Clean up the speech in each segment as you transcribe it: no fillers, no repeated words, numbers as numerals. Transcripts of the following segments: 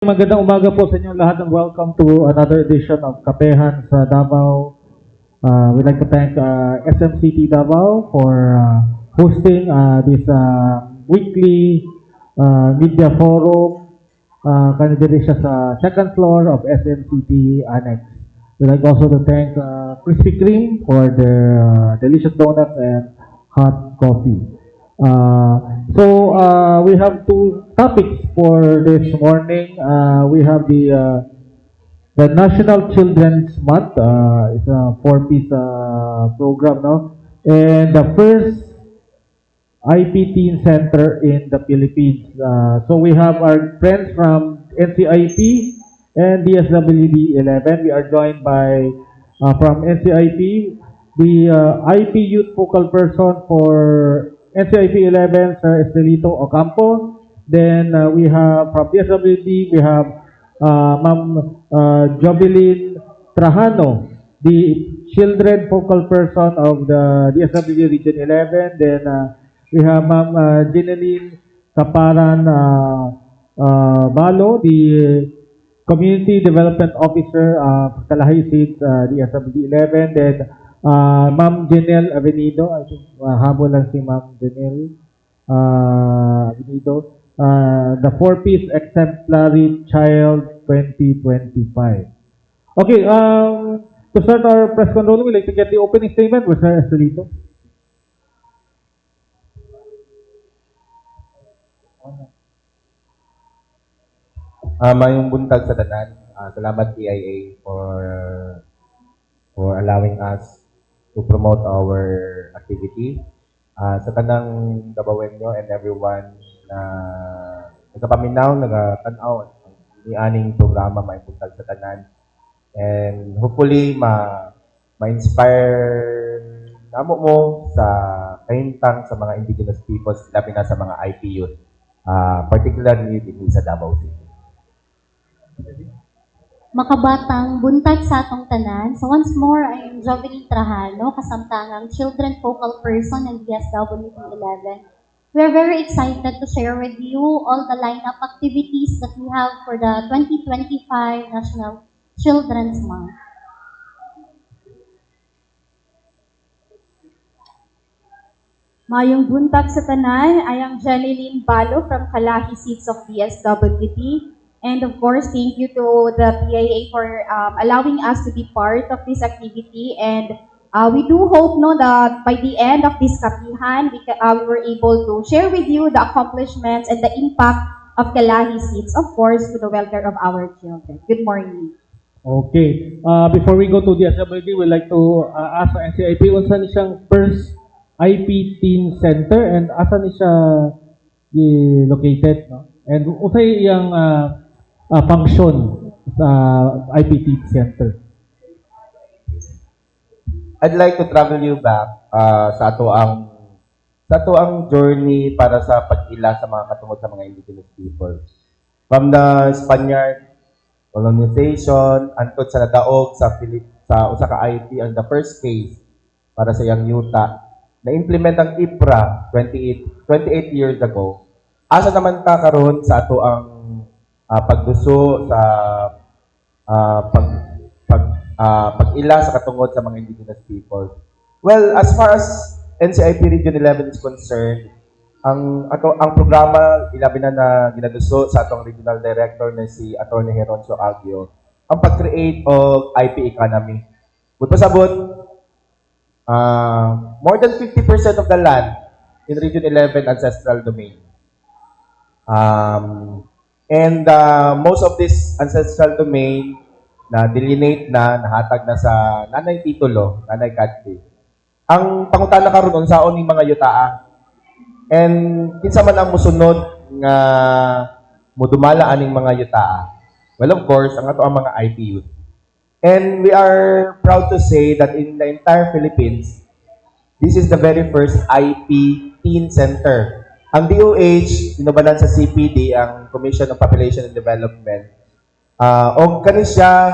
Magandang umaga po sa inyo lahat and welcome to another edition of Kapehan sa Davao. We'd like to thank SMCT Davao for hosting this weekly media forum. Kanina siya sa second floor of SMCT Annex. We'd like also to thank Krispy Kreme for their delicious donuts and hot coffee. We have two topics for this morning. We have the National Children's Month. It's a four-piece program, no? And the first IP Teen Center in the Philippines. So we have our friends from NCIP and DSWD 11. We are joined by from NCIP, the IP Youth Focal Person for NCIP 11, Sir Estelito Ocampo. Then we have from DSWD, we have Ma'am Jovelyn Trajano, the Children Focal Person of the DSWD Region 11. Then we have Ma'am Jeneline Kaparan Balo, the Community Development Officer of Kalahi Seeds, DSWD 11. Then Ma'am Janelle Avenido, I think habol lang si Ma'am Janelle Avenido, the four-piece exemplary child 2025. Okay, to start our press control, we'd like to get the opening statement with Sir Estelito. Mayong buntag sa tanan. Salamat PIA for allowing us to promote our activity. Sa tanang Dabawenyo and everyone na nagapaminaw, nagatanaw ni aning programa may buntag sa tanan. And hopefully ma-inspire namo mo sa kahintang sa mga indigenous peoples, labi na sa mga IP youth, particularly dito sa Davao City. Makabatang buntag sa atong tanan. So once more, I am Jovelyn Trajano, kasamtangang Children Focal Person ng DSWD 11. We are very excited to share with you all the lineup activities that we have for the 2025 National Children's Month. Mayong buntag sa tanan, I am Jeneline Balo from Kalahi Seeds of DSWD. And of course, thank you to the PIA for allowing us to be part of this activity. And we do hope that by the end of this kapihan, we were able to share with you the accomplishments and the impact of Kalahi Seeds, of course, to the welfare of our children. Good morning. Okay, before we go to DSWD, we'd like to ask ang NCIP unsa ni siyang first IP Teen Center and asa ni siya located, no? And unsay iyang function sa IP Teen Center? I'd like to travel you back sa ato ang journey para sa pag-ila sa mga katungod sa mga indigenous people. From the Spaniard colonization until sa nadaog sa usa ka IP ang the first case para sa yang yuta na implement ang IPRA 28 years ago. Asa naman ta karon sa ato ang pagduso sa pag-ila sa katungod sa mga indigenous people. Well, as far as NCIP Region 11 is concerned, ang programa ilabi na ginaduso sa atong regional director na si Attorney Heroncio Agio ang pag-create of IP economy. But pasabot, more than 50% of the land in Region 11 ancestral domain. And most of this ancestral domain na delineate na, nahatag na sa nanay titulo, nanay kadti. Ang pangutana karon unsaon ning mga yutaa. And kinsa man ang musunod nga mudumala aning mga yutaa. Well, of course, ang ato ang mga IP youth. And we are proud to say that in the entire Philippines, this is the very first IP Teen Center. Ang DOH, inubanan sa CPD, ang Commission on Population and Development, o kani siya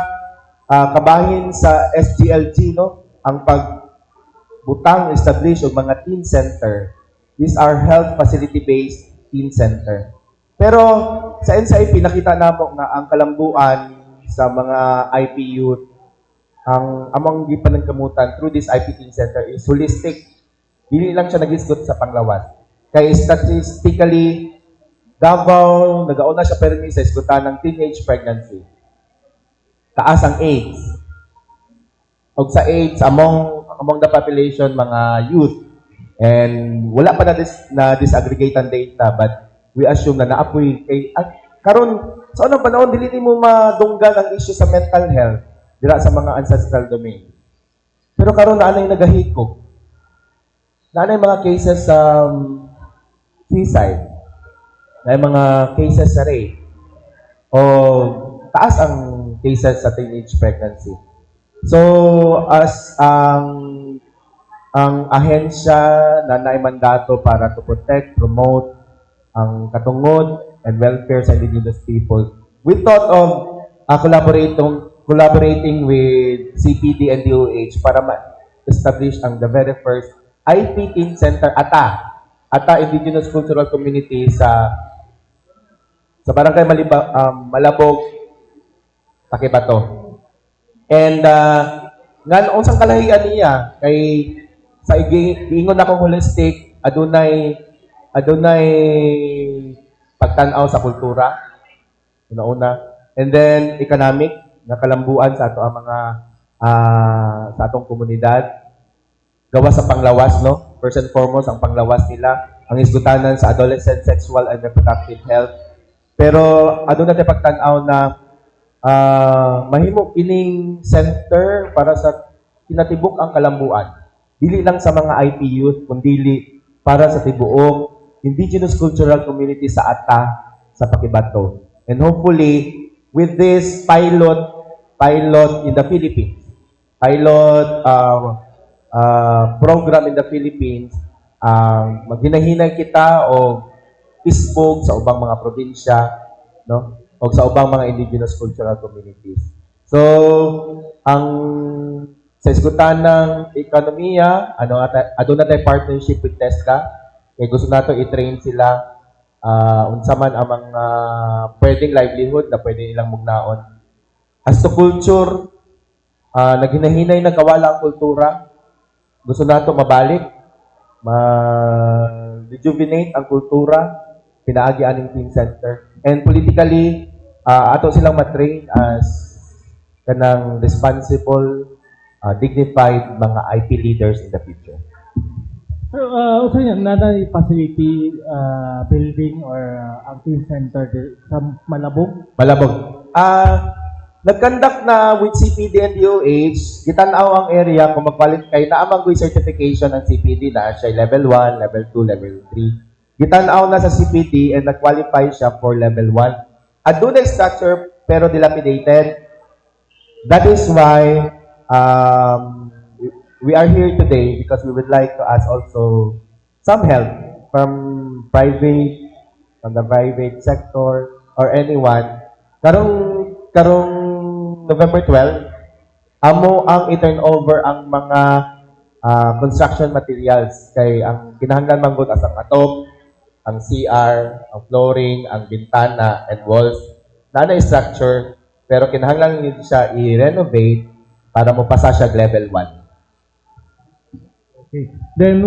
kabahin sa SGLG, no? Ang pagbutang establish og mga teen center. These are health facility-based teen center. Pero sa NCIP, nakita na mo nga ang kalambuan sa mga IP youth, ang among gipanangkamutan through this IP Teen Center is holistic. Dili lang siya nagisgot sa panglawas. Kaya statistically, Davao, nagauna siya permi sa isgutan ng teenage pregnancy. Taas ang AIDS. Og sa AIDS, among the population, mga youth. And wala pa na disaggregate ang data, but we assume na naapoy kay karon sa unang panahon dili mo madunggan ang issue sa mental health dira sa mga ancestral domain. Pero karon na anay nagahiko. Na anay mga cases sa suicide. Na mga cases sa rape. O taas ang cases sa teenage pregnancy. So as ang ahensya na naimandato para to protect, promote ang katungod and welfare sa indigenous people. We thought of collaborating with CPD and DOH para ma-establish ang the very first IP Teen Center ATA Indigenous Cultural Community sa Barangay Malabog, Takibato. And nga unsang kalahian niya kay sa giingon akong holistic, adunay pagtan-aw sa kultura, una. And then economic, nga kalambuan sa ato ang mga sa atong komunidad. Gawa sa panglawas, no? First and foremost, ang panglawas nila, ang isgutanan sa adolescent sexual and reproductive health. Pero adunay tay pagtan-aw na mahimo kining center para sa kinatibuk ang kalambuan. Dili lang sa mga IP youth, kundi para sa tibuok indigenous cultural community sa ATA, sa Pakibato. And hopefully, with this pilot in the Philippines, program in the Philippines, maghinahinay kita o ispog sa ubang mga probinsya, no? O sa ubang mga indigenous cultural communities. So, sa isgutan ng ekonomiya, aduna tay partnership with TESCA. Kaya gusto nato i-train sila unsa man ang mga pwedeng livelihood na pwede nilang mugnaon. As to culture, naghinahinay na kawala ang kultura. Gusto nato mabalik, ma-rejuvenate ang kultura, pinaagi aning Teen Center. And politically, ato silang matrain as kanang responsible, dignified mga IP leaders in the future. So, also yan, nanay facility building or ang Teen Center sa Malabog? Malabog. Nag-conduct na with CPD and DOH, gitanaw ang area kung mag-qualify na amang certification ng CPD na siya level 1, level 2, level 3. Gitanaw na sa CPD and nag-qualify siya for level 1. Adunay structure pero dilapidated. That is why we are here today because we would like to ask also some help from the private sector or anyone. Karong November 12, amo ang i-turn over ang mga construction materials kay ang kinahanglan manggod as ang atop, ang CR, ang flooring, ang bintana and walls na structure pero kinahanglan nyo siya i-renovate para mapasa siya level 1. Okay. Then,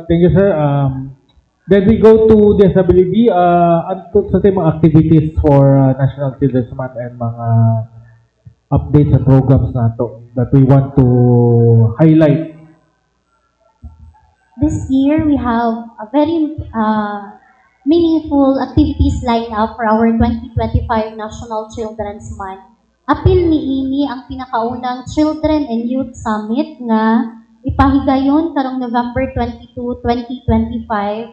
thank you, sir. Then we go to disability. Sa mga activities for National Children's Month and mga updates and programs nato that we want to highlight. This year, we have a very meaningful activities lined up for our 2025 National Children's Month. Apil niini ang pinakaunang Children and Youth Summit nga ipahigayon karong November 22, 2025.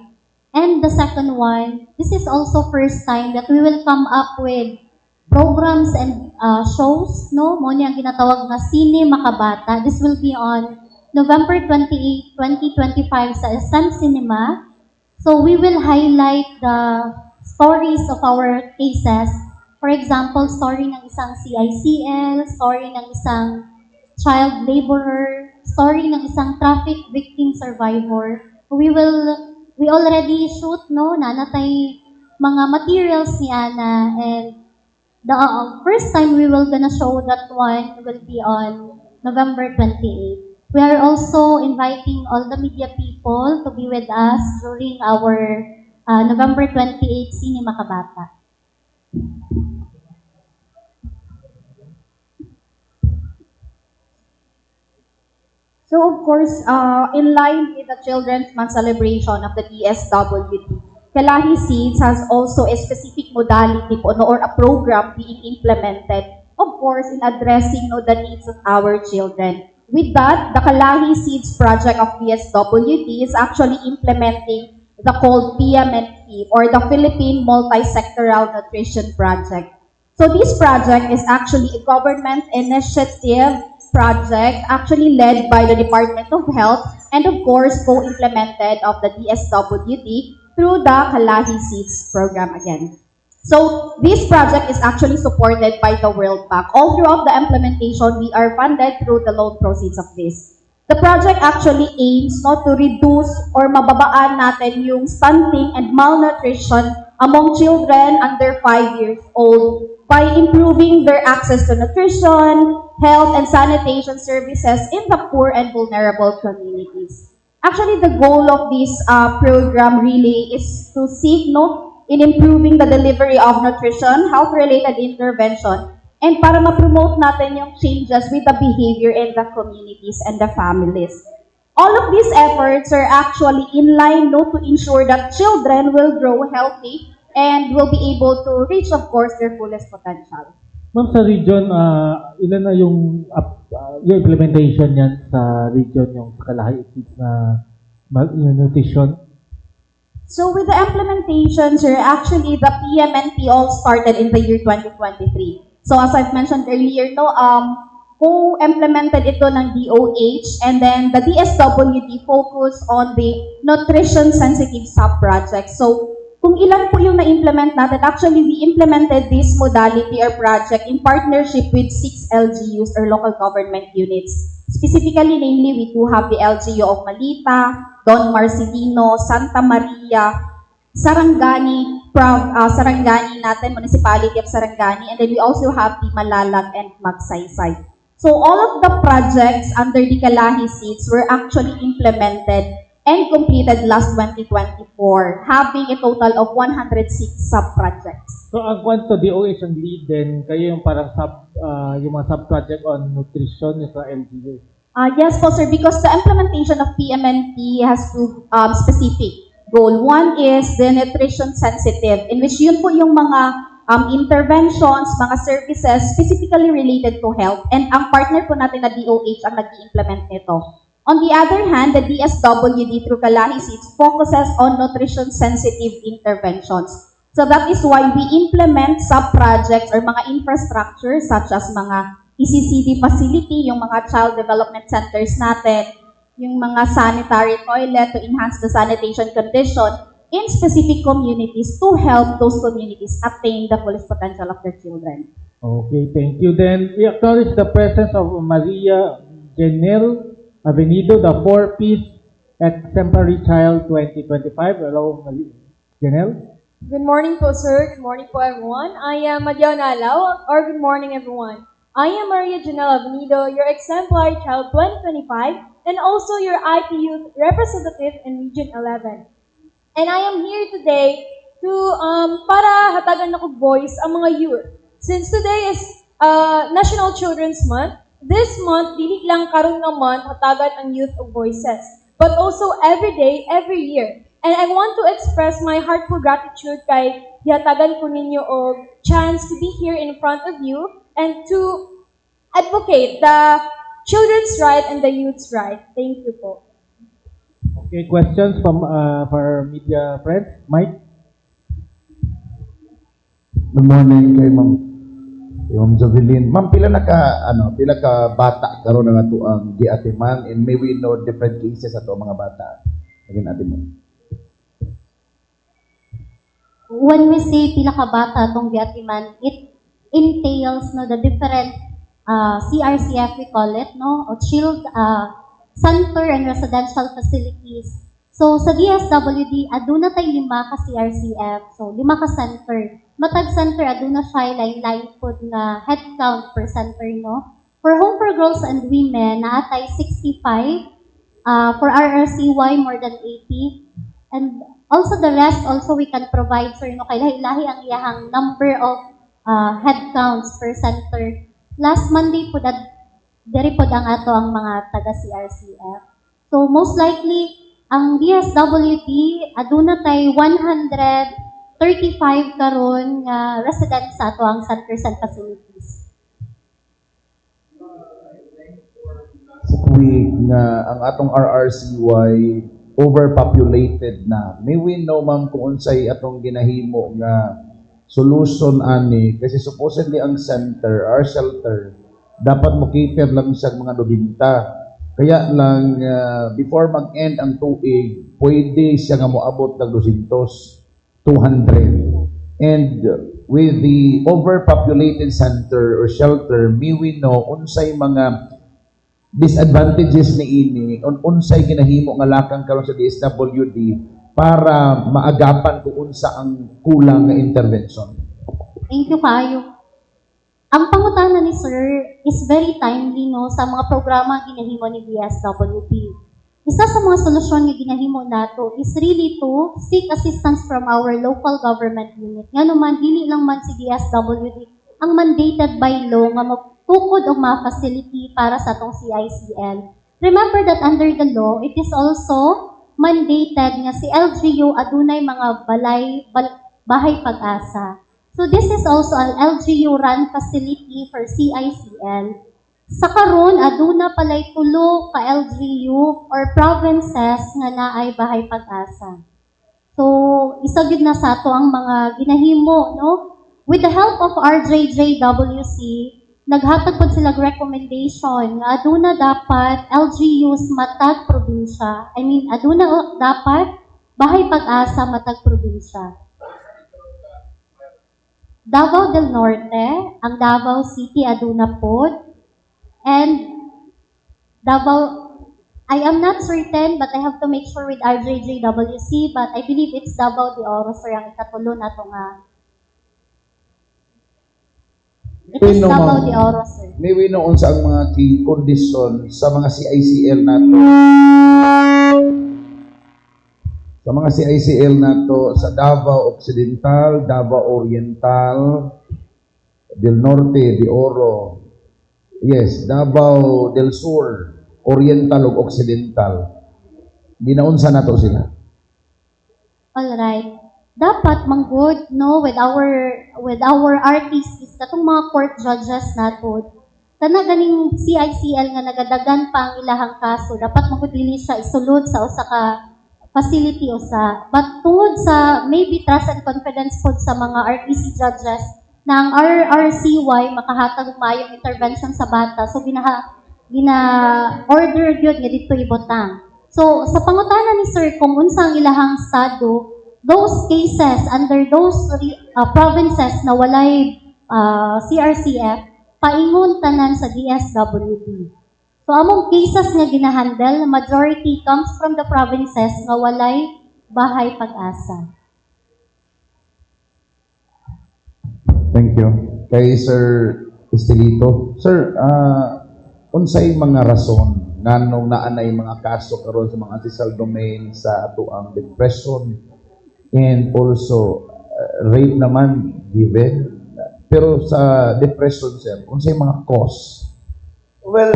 And the second one, this is also first time that we will come up with programs and shows, no? Mo niya ang ginatawag na Sine Makabata. This will be on November 28, 2025 sa SM Cinema. So we will highlight the stories of our cases. For example, story ng isang CICL, story ng isang child laborer, story ng isang traffic victim survivor. We already shoot, no? Nanatay mga materials ni Ana, and the first time we will gonna show that one will be on November 28th. We are also inviting all the media people to be with us during our November 28th Cinema Kabata. So of course, in line with the Children's Month celebration of the DSWD, Kalahi Seeds has also a specific modality po, no, or a program being implemented, of course, in addressing, no, the needs of our children. With that, the Kalahi Seeds project of DSWD is actually implementing the called PMNP, or the Philippine Multi-Sectoral Nutrition Project. So this project is actually a government initiative project actually led by the Department of Health and of course co-implemented of the DSWD through the Kalahi Seeds program again. So this project is actually supported by the World Bank. All throughout the implementation, we are funded through the loan proceeds of this. The project actually aims not to reduce or mababaan natin yung stunting and malnutrition among children under 5 years old by improving their access to nutrition, health, and sanitation services in the poor and vulnerable communities. Actually, the goal of this program really is to seek, no, in improving the delivery of nutrition, health-related intervention, and para ma-promote natin yung changes with the behavior in the communities and the families. All of these efforts are actually in line, no, to ensure that children will grow healthy and will be able to reach, of course, their fullest potential. Ma'am, sa region, ilan na yung implementation niyan sa region, yung Kalahi Seeds na nutrition? So with the implementation, sir, actually the PMNP all started in the year 2023. So as I've mentioned earlier, no, co-implemented ito ng DOH, and then the DSWD focused on the nutrition-sensitive sub-projects. So kung ilan po yung na-implement natin, actually we implemented this modality or project in partnership with 6 LGUs or local government units. Specifically, namely, we do have the LGU of Malita, Don Marcelino, Santa Maria, Sarangani, Sarangani natin, Municipality of Sarangani, and then we also have the Malalag and Magsaysay. So all of the projects under the Kalahi Seeds were actually implemented and completed last 2024, having a total of 106 sub-projects. So ang kwento, DOH ang lead, then kayo yung parang yung mga sub-project on nutrition yung sa LGU. Yes po, sir, because the implementation of PMNP has two specific goal. One is the nutrition sensitive, in which yun po yung mga interventions, mga services specifically related to health, and ang partner po natin na DOH ang nag-i-implement nito. On the other hand, the DSWD through Kalahi Seeds focuses on nutrition-sensitive interventions. So that is why we implement sub-projects or mga infrastructure such as mga ECCD facility, yung mga child development centers natin, yung mga sanitary toilet to enhance the sanitation condition in specific communities to help those communities attain the fullest potential of their children. Okay, thank you. Then we acknowledge the presence of Maria Janelle Avenido, the 4-piece Exemplary Child 2025. Hello, Janelle. Good morning po, sir. Good morning po, everyone. I am Madyaw Nalaw, or good morning, everyone. I am Maria Janelle Avenido, your Exemplary Child 2025, and also your IP Youth Representative in Region 11. And I am here today to, para hatagan ako voice ang mga youth. Since today is National Children's Month, this month, dili lang karon nga month, hatagan ang youth of voices, but also every day, every year. And I want to express my heartful gratitude kay hatagan ko ninyo og chance to be here in front of you and to advocate the children's right and the youth's right. Thank you po. Okay, questions from for our media friends? Mike? Good morning kay Ma'am Jovelyn. Ma'am, pila ka bata karon nga ato ang giatiman, and may we know different cases ato mga bata. Again, atin mo. When we say pila ka bata tong giatiman, it entails no the different CRCF we call it, no, or child center and residential facilities So, sa DSWD, aduna tay 5 ka CRCF. So, 5 ka center. Matag center, aduna siya lain-lain po nga head count per center, no? For Home for Girls and Women, naatay 65. For RRCY, more than 80. And also the rest, also we can provide, sir, no? Kay lahi-lahi ang iyahang number of head counts per center. Last Monday po, diri po ang ato ang mga taga-CRCF. So, most likely, ang DSWD, aduna tay 135 karon nga residents sa ato ang centers and facilities. Sa tuwig nga ang atong RRCY overpopulated na. May we know, ma'am, kung unsay atong ginahimo nga solution ani kasi supposedly ang center, our shelter, dapat mo cater lang sa mga 90. Kaya lang, before mag-end ang tuig, pwede siya nga moabot ng 200. And with the overpopulated center or shelter, may we know unsay mga disadvantages ni ini, unsay ginahimo nga lakang karon sa DSWD para maagapan kung unsa ang kulang nga intervention. Thank you, kayo. Ang pangutana ni Sir is very timely, no, sa mga programa ginahimo ni DSWD. Isa sa mga solusyon nga ginahimo nato is really to seek assistance from our local government unit. Nga naman, dili lang man si DSWD ang mandated by law nga magtukod og mga facility para sa atong CICL. Remember that under the law, it is also mandated nga si LGU adunay mga bahay pag-asa. So this is also an LGU run facility for CICL. Sa karon aduna palay 3 ka LGU or provinces nga naay bahay pag-asa. So isa gyud na sa ato ang mga ginahimo, no? With the help of RJJWC, naghatag pod sila recommendation nga aduna dapat LGUs matag probinsya. Aduna dapat bahay pag-asa matag probinsya. Davao del Norte, ang Davao City aduna pod, and Davao, I am not certain but I have to make sure with RJJWC, but I believe it's Davao de Oro, sir, ang ikatulo na to nga. It is Pino, Davao ma'am. de Oro, sir. May we know unsa ang mga key condition sa mga CICL nato. Sa mga CICL nato sa Davao Occidental, Davao Oriental, del Norte, de Oro. Yes, Davao del Sur, Oriental ug Occidental. Ginaunsa nato sila. Alright. Dapat manggod, no, with our RTCs, katong mga court judges nato, kana ganing CICL nga nagadagan pa ang ilahang kaso, dapat manggod dili siya isulod sa usa ka facility usa. But tungod sa maybe trust and confidence pod sa mga RTC judges na ang RRCY makahatag og maayong intervention sa bata, so gina-order gyud nga dito ibutang. So sa pangutana ni Sir kung unsa ang ilahang estado, those cases under those provinces na walay CRCF, paingon tanan sa DSWD. So, among cases nga ginahandle, majority comes from the provinces nga walay bahay pag-asa. Thank you. Kay Sir Estelito. Sir, unsay mga rason nganong naanay mga kaso karon sa mga ancestral domain sa ato ang depression and also rape naman given. Pero sa depression, sir, unsay mga cause? Well,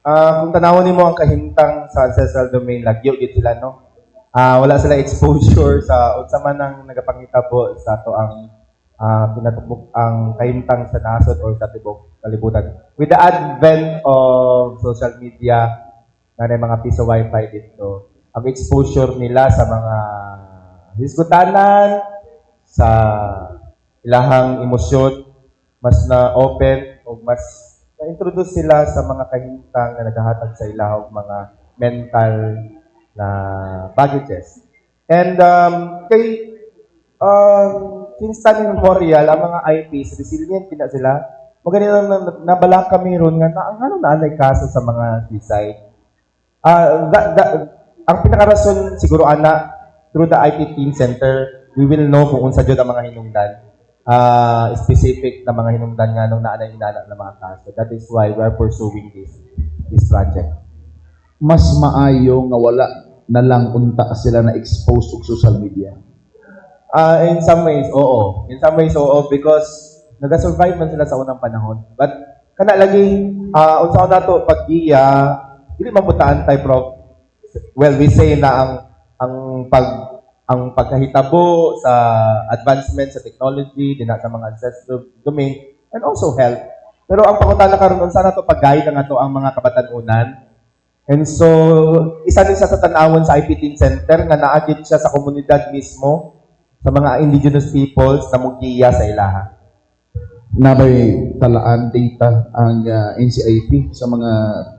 kung tanawon nimo ang kahimtang sa ancestral domain, lagyo gid sila, no? Wala sila exposure sa unsa man ang nagapangita po sa ato ang pinatubok ang kahimtang sa nasod or sa tibok kalibutan. With the advent of social media, na mga piso wifi dito, ang exposure nila sa mga hisgutanan, sa ilahang emosyon, mas na-open o mas na-introduce sila sa mga kahintang na naghahatag sa ilahang mga mental na baggages. And kay Kingston Memorial, ang mga IPs, resilient na sila. Magaling nabalak kami ron nga, ano na anay kaso sa mga suicide. ang pinakarason siguro ana through the IT Team Center, we will know kung unsa jud ang mga hinungdan. Specific na mga hinungdan nga nung naanay inana na mga kaso. That is why we are pursuing this project. Mas maayo nga wala na lang unta sila na expose og social media. In some ways, oo. In some ways, oo, because nag-survive man sila sa unang panahon. But, kana lagi, unsa ko nato pag-iya, hindi mabutaan type of, well, we say na ang pagkahitabo sa advancement sa technology, din sa mga ancestral domain, and also health. Pero ang pangutana karon unsa nato pag-guide ang ato ang mga kabatanunan. And so, isa din sa tanawon sa IP Team Center nga naagid siya sa komunidad mismo sa mga indigenous peoples na mugiya sa ilaha. Nabay talaan data ang NCIP sa mga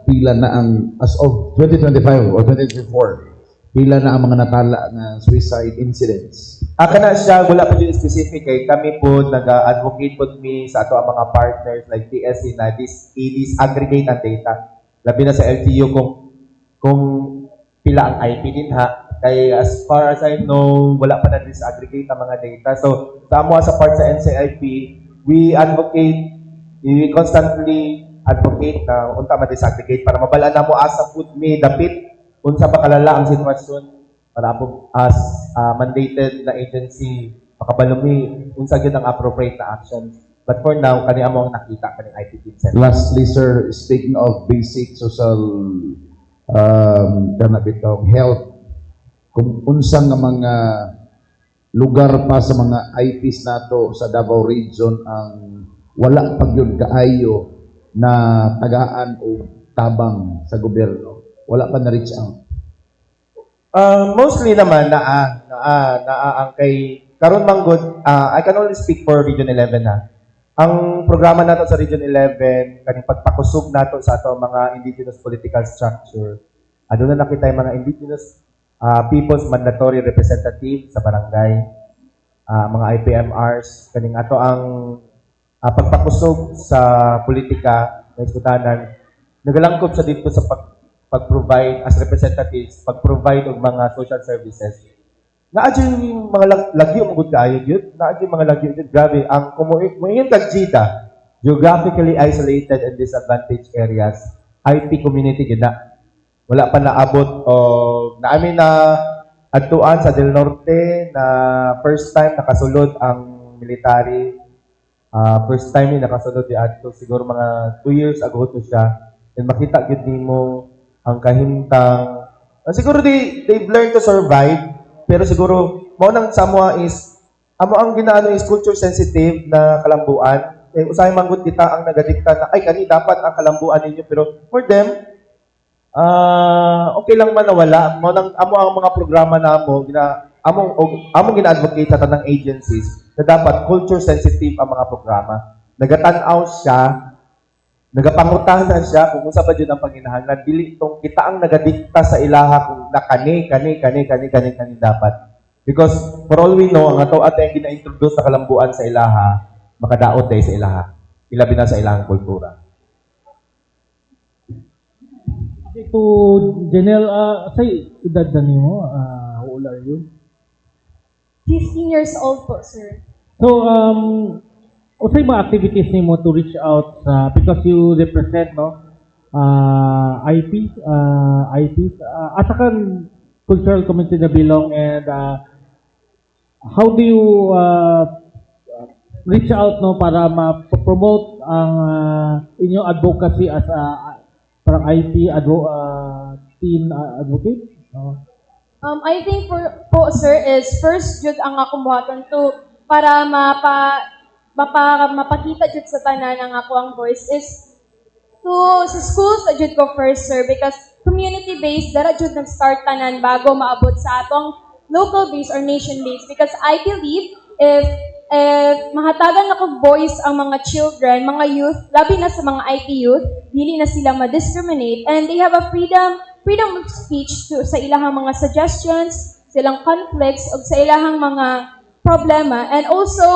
pila na ang as of 2025 or 2024 pila na ang mga natala na suicide incidents. Kana siya wala pa dito specific kay kami po nag-advocate po mi sa ato ang mga partners like TSC na disaggregate ang data. Labi na sa LTU kung pila ang IP din ha. Kay as far as I know, wala pa na disaggregate ang mga data. So, sa part sa NCIP, we constantly advocate na unta ma-disaggregate para mabalaan na mo asa food me dapit unsa ba kalala ang sitwasyon para po as mandated na agency makabalumi unsa gyud ang appropriate na actions. But for now, kani amo ang nakita kaning IP Team Center. Lastly, sir, speaking of basic social health, kung unsa nga mga lugar pa sa mga IPs nato sa Davao Region ang wala pa gyud kaayo na tagaan o tabang sa gobyerno, wala pa na reach out. Mostly naman ang kay karon manggod I can only speak for Region 11 ha. Ang programa nato sa Region 11 kaning pagpakusog nato sa ato mga indigenous political structure. Aduna na nakita yung mga indigenous people's mandatory representative sa barangay, mga IPMRs kaning ato ang pagpakusog sa politika ng iskutanan. Nagalangkop sa dito sa pag-provide as representatives, pag-provide og mga social services. Naadyo yung mga lagyo magud kaayo gyud, naadyo yung mga lagyo gyud grabe ang kumuingon kag GIDA, geographically isolated and disadvantaged areas, IP community gyud na. Wala pa naabot o naamin na adtuan sa Del Norte na first time nakasulod ang military. First time ni nakasulod di adto siguro mga 2 years ago to siya. And makita gyud nimo ang kahimtang siguro they've learned to survive. Pero siguro, mao nang Samoa is, amo ang ginaano is culture sensitive na kalambuan. Eh, usahay manggod kita ang nagadikta na, ay, kani dapat ang kalambuan ninyo. Pero for them, okay lang man na wala. Mao nang amo ang mga programa na among gina-advocate sa tanang agencies na dapat culture sensitive ang mga programa. Nagatanaw siya, nagapangutahan siya kung unsa ba jud ang panginahanglan dili tong kita ang nagadikta sa ilaha kung na kani dapat because for all we know ang ato atay gina-introduce sa kalambuan sa ilaha makadaot sa ilaha ilabi na sa ilahang kultura. Okay, to Janelle, say edad na nimo, how old are you? 15 years old po, sir. So, unsay mga activities nimo to reach out sa because you represent IPs asa kan cultural community na belong and how do you reach out para ma-promote ang inyong advocacy as parang IP teen advocate? I think po, sir, is first jud ang akong buhaton to para mapakita jud sa tanan ang ako ang voice is to sa schools na jud ko first, sir, because community-based dara jud nag-start tanan bago maabot sa atong local base or nation base because I believe if mahatagan ako voice ang mga children, mga youth, labi na sa mga IP youth, dili na sila ma-discriminate and they have a freedom of speech to sa ilahang mga suggestions, sa ilang conflicts o sa ilahang mga problema and also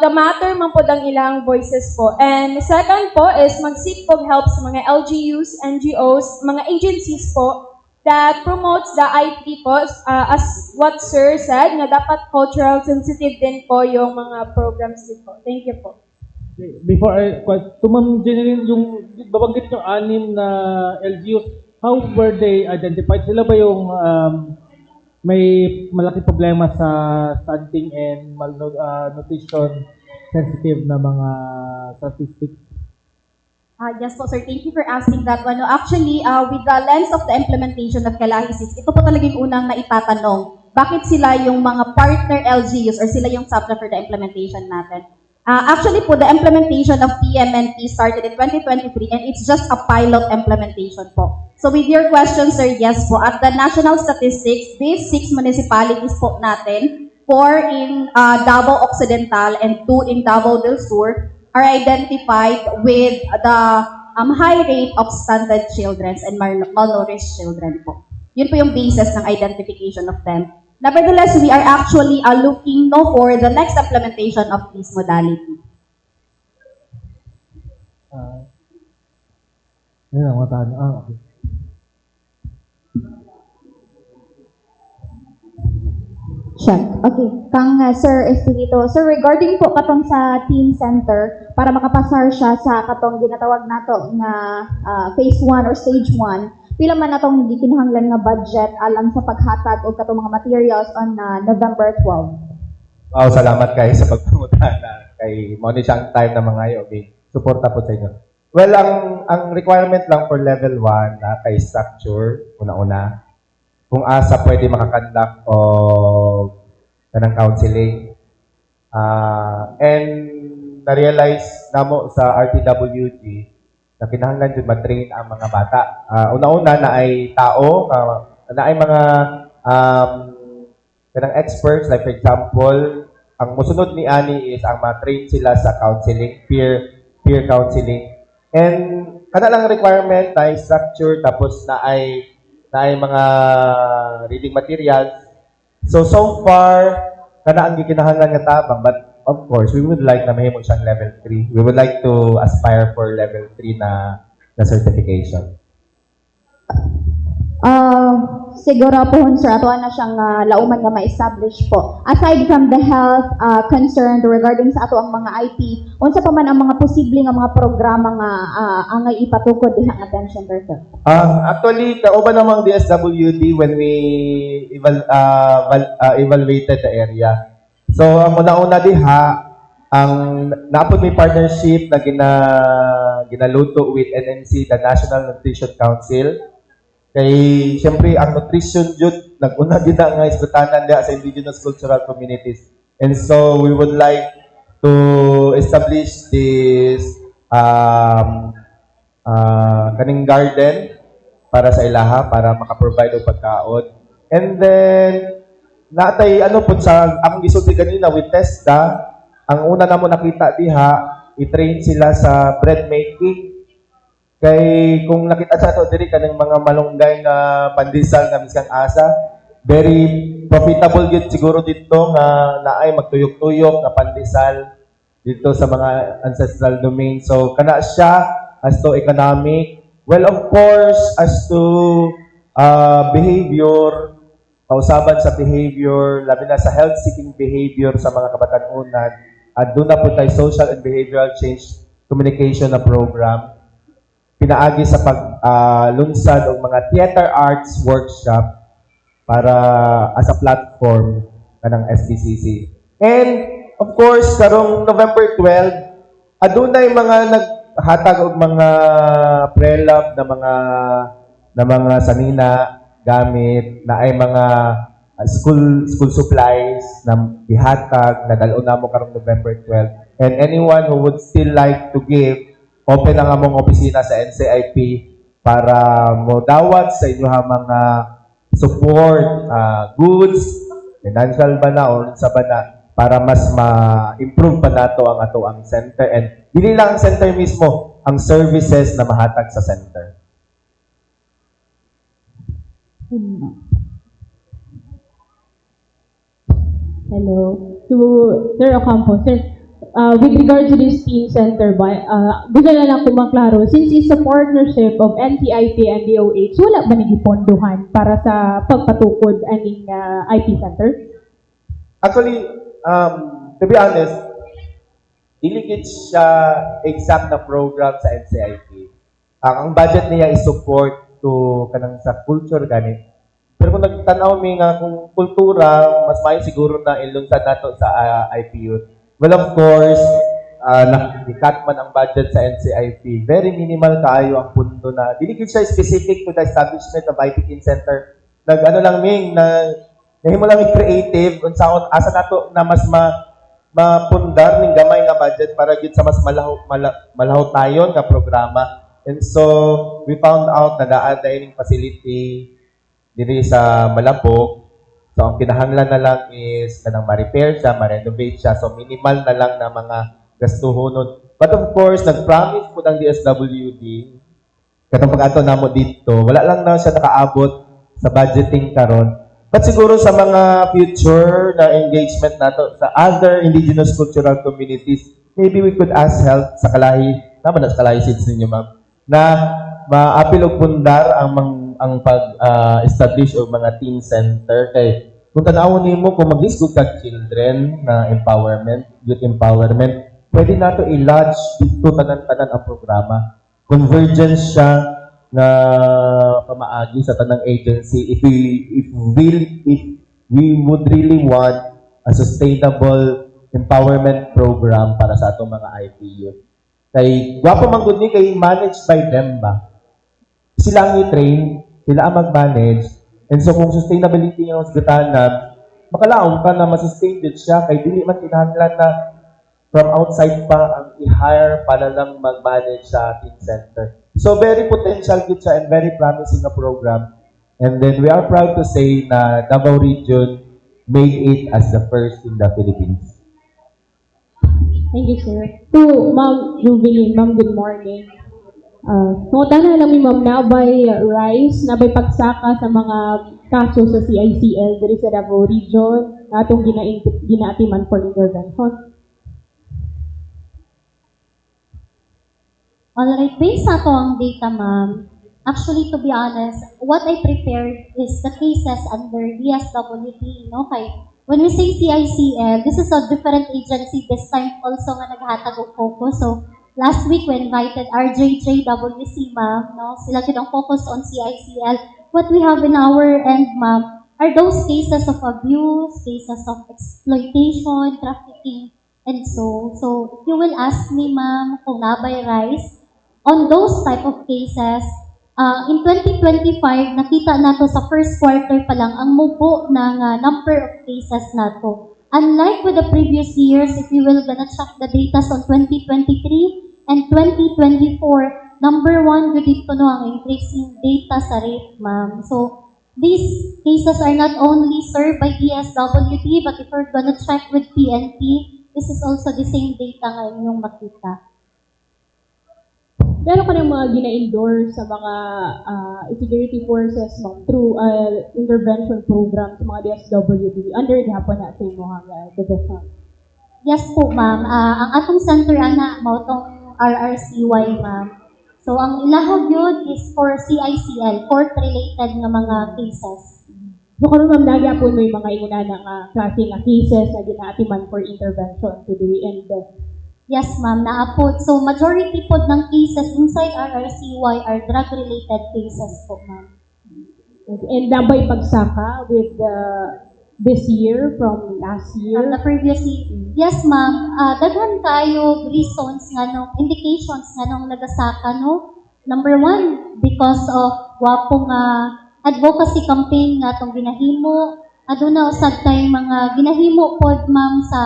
the matter man po ang ilang voices po. And second po is mag-seek po help sa mga LGUs, NGOs, mga agencies po that promotes the IP po, as what Sir said, na dapat cultural sensitive din po yung mga programs din po. Thank you po. Before to Ma'am Jeneline, yung babanggit yung 6 na LGUs, how were they identified? Sila ba yung may malaki problema sa stunting and malnutrition sensitive na mga statistics? Yes po, sir. Thank you for asking that one. No, actually, with the lens of the implementation of Kalahi 6, ito po talaga yung unang naitatanong. Bakit sila yung mga partner LGUs or sila yung subject for the implementation natin? Actually po, the implementation of PMNT started in 2023 and it's just a pilot implementation po. So with your question, sir, yes po. At the national statistics, these 6 municipalities po natin, 4 in Davao Occidental and 2 in Davao del Sur, are identified with the high rate of stunted children and malnourished children po. Yun po yung basis ng identification of them. Nevertheless, we are actually looking for the next implementation of this modality. Yun ang matanong. Okay. Check. Okay. Kang Sir Espirito. Sir, regarding po katong sa team center, para makapasar siya sa katong ginatawag nato nga phase 1 or stage 1, pila man natong gikinahanglan nga budget alang sa paghatag og katong mga materials on November 12? Wow, salamat kayo sa pagpunta na kay mo ni siyang time na mga yo. Okay. Suporta po sa inyo. Well, ang requirement lang for level 1 na kay structure, una-una, kung asa pwede makakandak o kanang counseling. And na-realize namo sa RTWG na kinahanglan jud ma-train ang mga bata. Una-una na ay tao, na ay mga kanang experts, like for example, ang musunod ni Ani is ang ma-train sila sa counseling, peer counseling. And kana lang requirement na structure tapos na ay mga reading materials. So far, kana ang gikinahanglan nga tabang, but of course, we would like na mahimo siyang level 3. We would like to aspire for level 3 na certification. Siguro po, sir, ato na siyang lauman nga ma-establish po. Aside from the health concern regarding sa ato ang mga IP, unsa pa man ang mga posible nga mga programa nga angay ipatukod diha nga attention sir? Actually, kauban namang DSWD when we evaluated the area. So, ang una-una diha, ang naapod may partnership na ginaluto with NNC, the National Nutrition Council. Kay siyempre ang nutrition jud nag-una gid nga isbutanan diha sa indigenous cultural communities. And so we would like to establish this kaning garden para sa ilaha para maka-provide og pagkaon. And then natay ano pud sa akong gisulti kanina with Testa, ang una namo nakita diha i-train sila sa bread making. Kay kung nakita sa ato diri kanang mga malunggay nga pandesal nga biskang asa, very profitable gyud siguro dito nga naay magtuyok-tuyok nga pandesal dito sa mga ancestral domain. So kana siya as to economic, well of course as to behavior, kausaban sa behavior, labi na sa health-seeking behavior sa mga kabatanunan. At doon na po tayo social and behavioral change communication na program. Pinaagi sa paglunsad og mga theater arts workshop para as a platform kanang SBCC. And of course, karong November 12, adunay mga naghatag og mga prelab na mga sanina gamit na ay mga school supplies na ihatag na dalo na mo karong November 12. And anyone who would still like to give, open ang among opisina sa NCIP para mo dawat sa inyo mga support, goods, financial ba na o sa ba na para mas ma-improve pa nato ang ato ang center. And dili lang ang center mismo, ang services na mahatag sa center. Hello. To Sir Ocampo. Sir, with regard to this team center ba, gusto na lang kung maklaro, since it's a partnership of NTIP and DOH, wala ba nagipondohan para sa pagpatukod aning IP center? Actually, to be honest, delegate siya exact na program sa NCIP. Ang budget niya is support to kanang sa culture ganit. Pero kung nagtanaw mi nga kung kultura, mas may siguro na ilungsad nato sa IPU. Well, of course, nakikat man ang budget sa NCIP. Very minimal kaayo ang pundo na delegate siya specific to the establishment of IP Team Center. Nag-ano lang ming na nahimo lang i-creative unsaon asa nato na mas mapundar ning gamay nga budget para gid sa mas malaho tayo nga programa. And so we found out na daan dining facility diri sa Malabog. So ang kinahanglan na lang is kanang ma-repair siya, ma-renovate siya. So minimal na lang na mga gastuhon. But of course, nag-promise po ng DSWD katong pag-ato namo dito, wala lang na siya nakaabot sa budgeting karon. But siguro sa mga future na engagement nato sa other indigenous cultural communities, maybe we could ask help sa Kalahi, naman sa Kalahi seeds ninyo, ma'am, na maapil og pundar ang pag-establish og mga team center kay kung tanawon nimo kung maglisgod kag children na empowerment, youth empowerment, pwede nato i-lodge dito tanan-tanan ang programa. Convergence siya na pamaagi sa tanang agency if we would really want a sustainable empowerment program para sa atong mga IPU. Kay gwapo man gud ni kay managed by them ba. Sila ang i-train, sila ang mag-manage. And so kung sustainability ng gutanan, makalaong ka na masustain din siya kay dili man kinahanglan na from outside pa ang i-hire para lang mag-manage sa team center. So very potential good siya and very promising na program. And then we are proud to say na Davao Region made it as the first in the Philippines. Thank you, sir. To Ma'am Jubilin, Ma'am, good morning. Tana lang mi Ma'am, nabay rise, nabay pagsaka sa mga kaso sa CICL diri sa Davao Region, atong ginaatiman for intervention. Alright, based sa ang data, ma'am, actually, to be honest, what I prepared is the cases under DSWD, no? Kay, when we say CICL, this is a different agency this time also nga naghatag og focus. So, last week we invited RJJWC, ma'am, no? Sila gid ang focus on CICL. What we have in our end, ma'am, are those cases of abuse, cases of exploitation, trafficking, and so. So, if you will ask me, ma'am, kung nabay rise, on those type of cases, in 2025, nakita nato sa first quarter pa lang ang mubo ng number of cases nato. Unlike with the previous years, if you will gonna check the data on 2023 and 2024, number one, dito no ang increasing data sa rate, ma'am. So, these cases are not only served by DSWD, but if we're gonna check with PNP, this is also the same data nga inyong makita. Meron ka ng mga gina-endorse sa mga security forces, ma'am, through intervention program sa mga DSWD under gihapon na sa mga division? Yes po, ma'am. Ang atong center ana mao tong RRCY, ma'am. So ang ilahog yun is for CICL, court-related nga mga cases. So karon ma'am, nagyapon mo yung mga inguna ng klase nga cases na ginaatiman for intervention to the end. Yes, ma'am, naapod. So, majority po ng cases inside RRCY are drug-related cases po, ma'am. And nabay pagsaka with this year from last year? From the previous year. Yes, ma'am. Daghan kayo reasons nga nung, indications nga nung nagasaka, no? Number one, because of wapong advocacy campaign nga itong ginahimo. Aduna usad kay mga ginahimo pod, ma'am, sa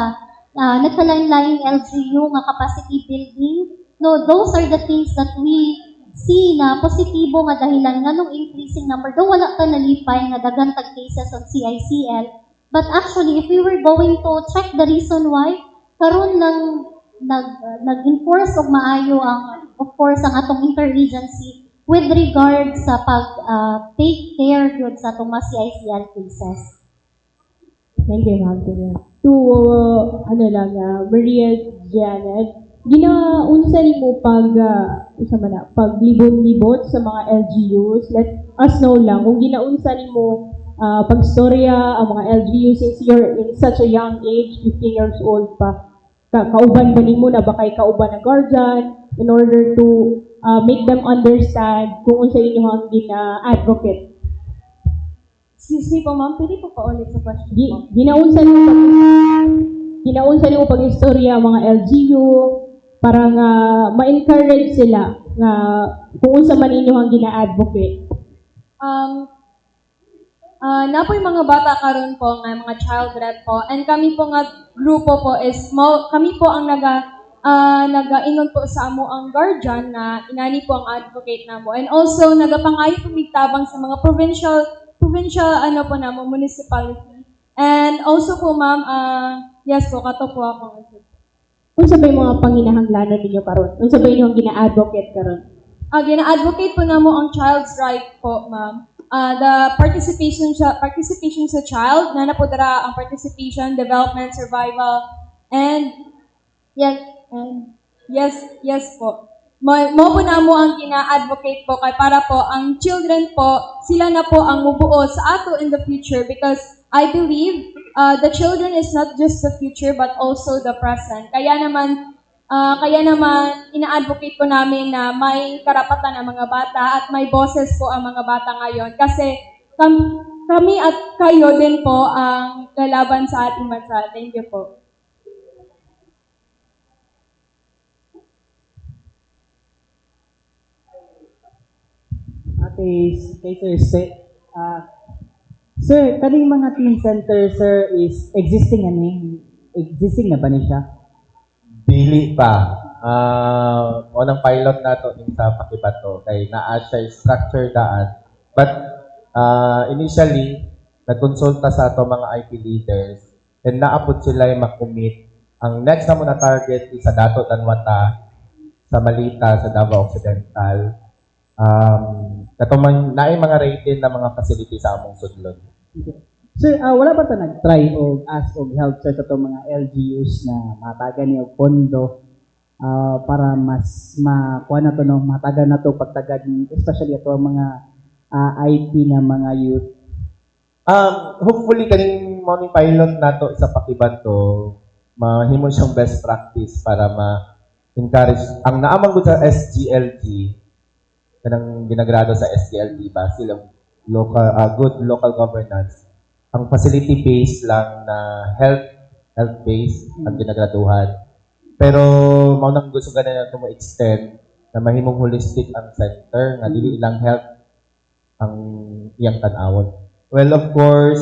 nagkalain-laing LGU nga capacity building. No, those are the things that we see na positibo nga dahilan nga nung increasing number. Though wala ka nalipay nga daghan tag cases on CICL, but actually if we were going to check the reason why, karon lang nag-enforce og maayo ang of course ang atong interagency with regard sa pag take care gyud sa atong mga CICL cases. Thank you, ma'am. To, Maria Janet, ginaunsa mo paglibot-libot sa mga LGUs. Let us know lang kung ginaunsa mo pagstorya ang mga LGUs since you're in such a young age, 15 years old pa. Kauban ba nimo na ba kay kauban na guardian in order to make them understand kung unsa inyo ang gina-advocate. Excuse me po, ma'am. Pwede po paulit sa question po. Ginaunsa nimo pag-istorya ang mga LGU para nga ma-encourage sila nga kung unsa man inyo ang gina-advocate. Napoy mga bata karon po nga mga child rep po, and kami po nga grupo po is kami po ang naga-ingon po sa amo ang guardian na inani po ang advocate namo, and also nagapangayo po migtabang sa mga provincial po namo municipality, and also po ma'am, yes po kato po ako. Unsa ba yung mga panginahanglanon ninyo karon? Unsa ba yung gina-advocate karon? Gina-advocate po namo ang child's right po, ma'am. The participation sa child, na po dara ang participation, development, survival, and yes po. Mo po namo ang gina-advocate po kay para po ang children po, sila na po ang mubuo sa ato in the future, because I believe the children is not just the future but also the present. Kaya naman ina-advocate po namin na may karapatan ang mga bata at may boses po ang mga bata ngayon, kasi kami at kayo din po ang lalaban sa ating bansa. Thank you po. Sir, kaning mga teen center, sir, is existing na ba ni siya? Dili pa. Unang pilot nato ning sa Pakibato kay naa siya structure daan. But initially nagkonsulta sa ato mga IP leaders and naapod sila yung makumit. Ang next na mo na target is sa Dato Tanwata, sa Malita, sa Davao Occidental. Katuman naay mga rated na mga facility sa among sudlon. Sir, wala ba ta nag-try o ask og help sir sa itong mga LGUs na matagan niya og pondo para mas makuha na to, no? Matagan na to pagtagad, especially ito ang mga IP na mga youth. Hopefully kaning morning pilot nato sa Pakibato, mahimo siyang best practice para ma-encourage ang naamang gud sa SGLG, kanang ginagrado sa SGLG ba silang good local governance. Ang facility-based lang na health-based ang ginagraduhan. Pero maunang gusto ganun na ito ma-extend na mahimong holistic ang center, nga dili ilang health ang iyang tanawon. Well, of course,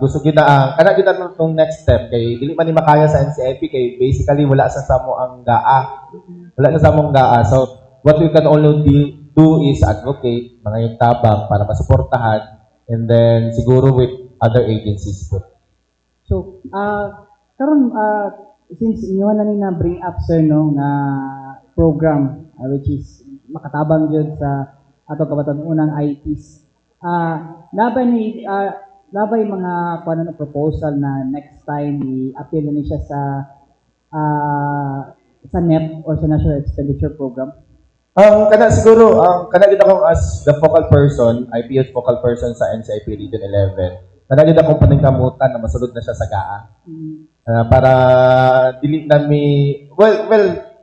gusto kita kana kita nung next step kay dili man ni makaya sa NCIP kay basically wala sa samo ang GAA. Wala sa samong GAA. So, what we can only do is advocate mga yung tabang para masuportahan, and then siguro with other agencies po. So, karon since inyo na ni na bring up sir no nga program which is makatabang jud sa ato kabatan unang IPs. Labay mga kuno na proposal na next time i-appeal na siya sa NEP or sa National Expenditure Program. Kana siguro, kana gid ako as the focal person, IPS focal person sa NCIP Region 11. Kana gid akong paningkamutan na masulod na siya sa GAA. Para dili na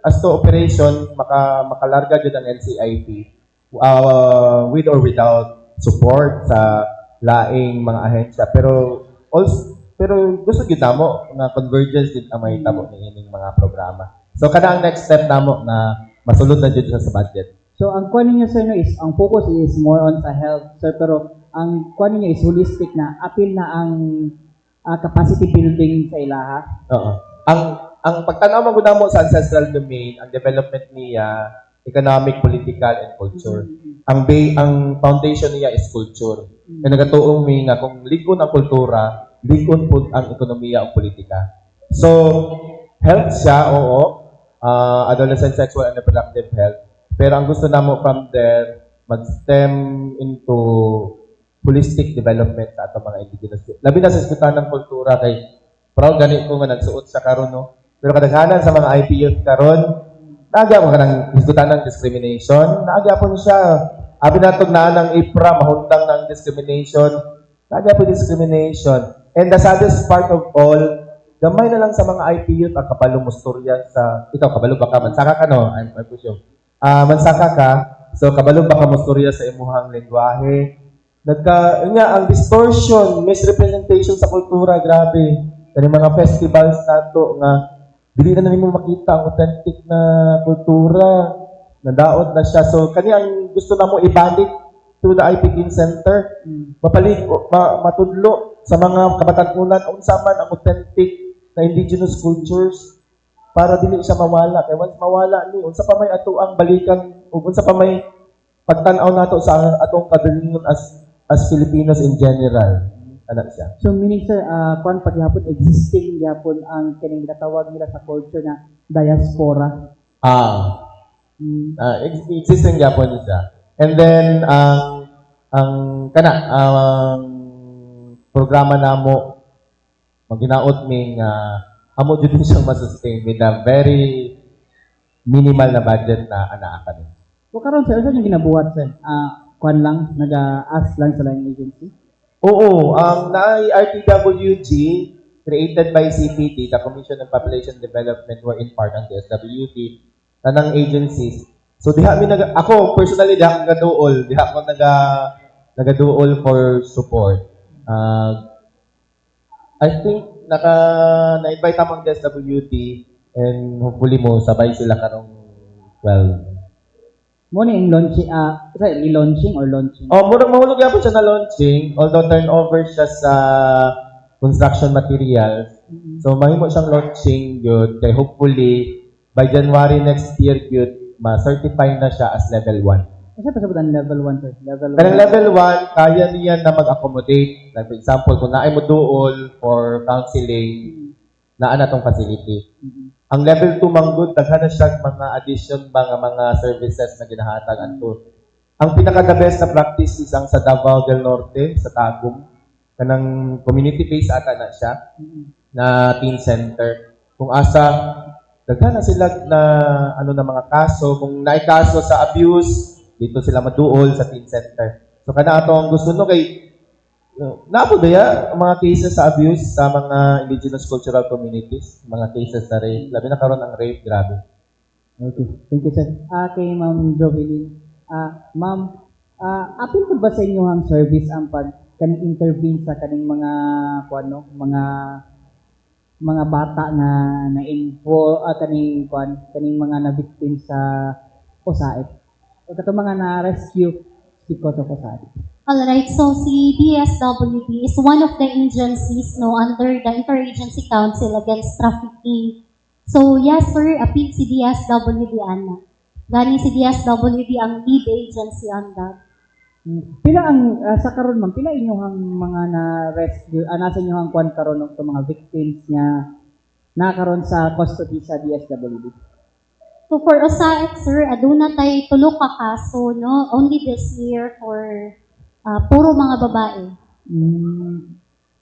as to operation makalarga jud ang NCIP with or without support sa laing mga ahensya, pero gusto gid namo nga convergence gid ang mahitabo ni ining mga programa. So kada ang next step namo na masulod na dito sa budget. So, ang kuha ninyo, sir, no, is, ang focus is more on sa health, sir, pero ang kuha ninyo is holistic na, appeal na ang capacity building sa ilaha. Oo. Ang pagtanaw mo sa ancestral domain, ang development niya, economic, political, and culture. Ang foundation niya is culture. Kaya nagatuong mi nga, kung ligon ang kultura, ligon po ang ekonomiya o politika. So, health siya, oo, adolescent sexual and reproductive health. Pero ang gusto namo from there, mag-stem into holistic development sa atong mga indigenous youth. Labi na sa iskutan ng kultura kay proud gani ko nga nagsuot sa karon no. Pero kadaghanan sa mga IP youth karon naga mo kanang iskutan ng discrimination, naga po siya. Abi natog na ng IPRA mahundang ng discrimination, naga po discrimination. And the saddest part of all, gamay na lang sa mga IP youth ang kabalo mo storya sa ikaw kabalo ba ka mansaka ka no? I'm sure. Mansaka ka, so kabalo ba ka mo storya sa imuhang lengguwahe? Ang distortion, misrepresentation sa kultura, grabe. Kani mga festivals nato nga dili na nimo makita ang authentic na kultura, nadaot na siya. So kani ang gusto namo ibalik to the IP Teen Center, matudlo sa mga kabatanunan unsa man ang authentic na indigenous cultures para dili siya mawala. Kay once mawala ni unsa pa may ato ang balikan ug unsa pa may pagtan-aw nato sa atong kadalingon as Filipinos in general. Ano siya? So meaning sir, kuan paghapon existing gyapon ang kining ginatawag nila sa culture na diaspora. Existing Japan siya. And then ang programa namo maginaot ming amo jud siyang masustain with a very minimal na budget na anaa kami. So karon sir, yung ginabuhat sir? Kuan lang, nag-ask lang sa line agency? Oo, ang RTWG created by CPD, the Commission on Population Development, were in part ang DSWD, tanang agencies. So diha mi ako personally diha ako nagaduol for support. I think na-invite among DSWD and hopefully mo sabay sila karong 12. Mo ni yung launching, launching or launching? Murang mahulog yapon siya na launching, although turnover siya sa construction materials. So mahimo siyang launching yun, kay hopefully by January next year yun, ma-certify na siya as level 1. Kasi pasabot ang level 1 sir? Level 1, kaya niya na mag-accommodate. Like for example, kung naay mo duol for counseling, naa na tong facility. Ang level 2 manggod, daghan na siya mga addition, mga services na ginahatag anto. Ang pinaka-the best na practice is ang sa Davao del Norte, sa Tagum. Kanang community-based ata na siya, na teen center. Kung asa, daghan na sila na mga kaso. Kung naikaso sa abuse, dito sila maduol sa teen center. So kana ato ang gusto no kay napo daya ang mga cases sa abuse sa mga indigenous cultural communities, mga cases sa rape. Labi na karon ang rape, grabe. Okay, thank you sir. Kay Ma'am Jovelyn, Ma'am, apil ko ba sa inyo ang service ang kaning intervene sa kaning mga mga bata nga na-involve kaning mga na-victim sa OSAIC o katong mga na-rescue because of OSAIC? Alright, so si DSWD is one of the agencies under the Interagency Council Against Trafficking. So yes sir, appeal si DSWD ana. Gani si DSWD ang lead agency on that. Pila ang sa karon ma'am, pila inyong mga na-rescue, nasa inyong kwan karon ng mga victims niya nakaroon sa custody sa DSWD? So for OSAIC sir, aduna tay tulo ka kaso only this year for puro mga babae.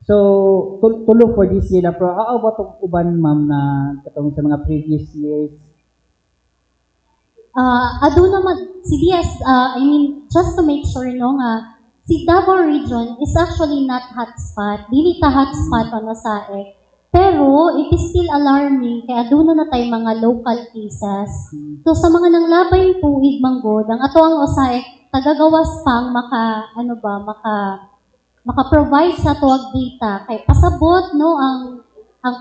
So, tulo for this year na pero how about itong uban, ma'am, na katong sa mga previous years? Aduna si just to make sure nga, si Davao region is actually not hotspot. Dili ta hotspot on OSAIC. Pero, it is still alarming kaya aduna na tay mga local cases. So, sa mga nanglabay tuig manggod, ang ato ang OSAIC tagagawas pang maka-provide sa tuwag data kay pasabot ang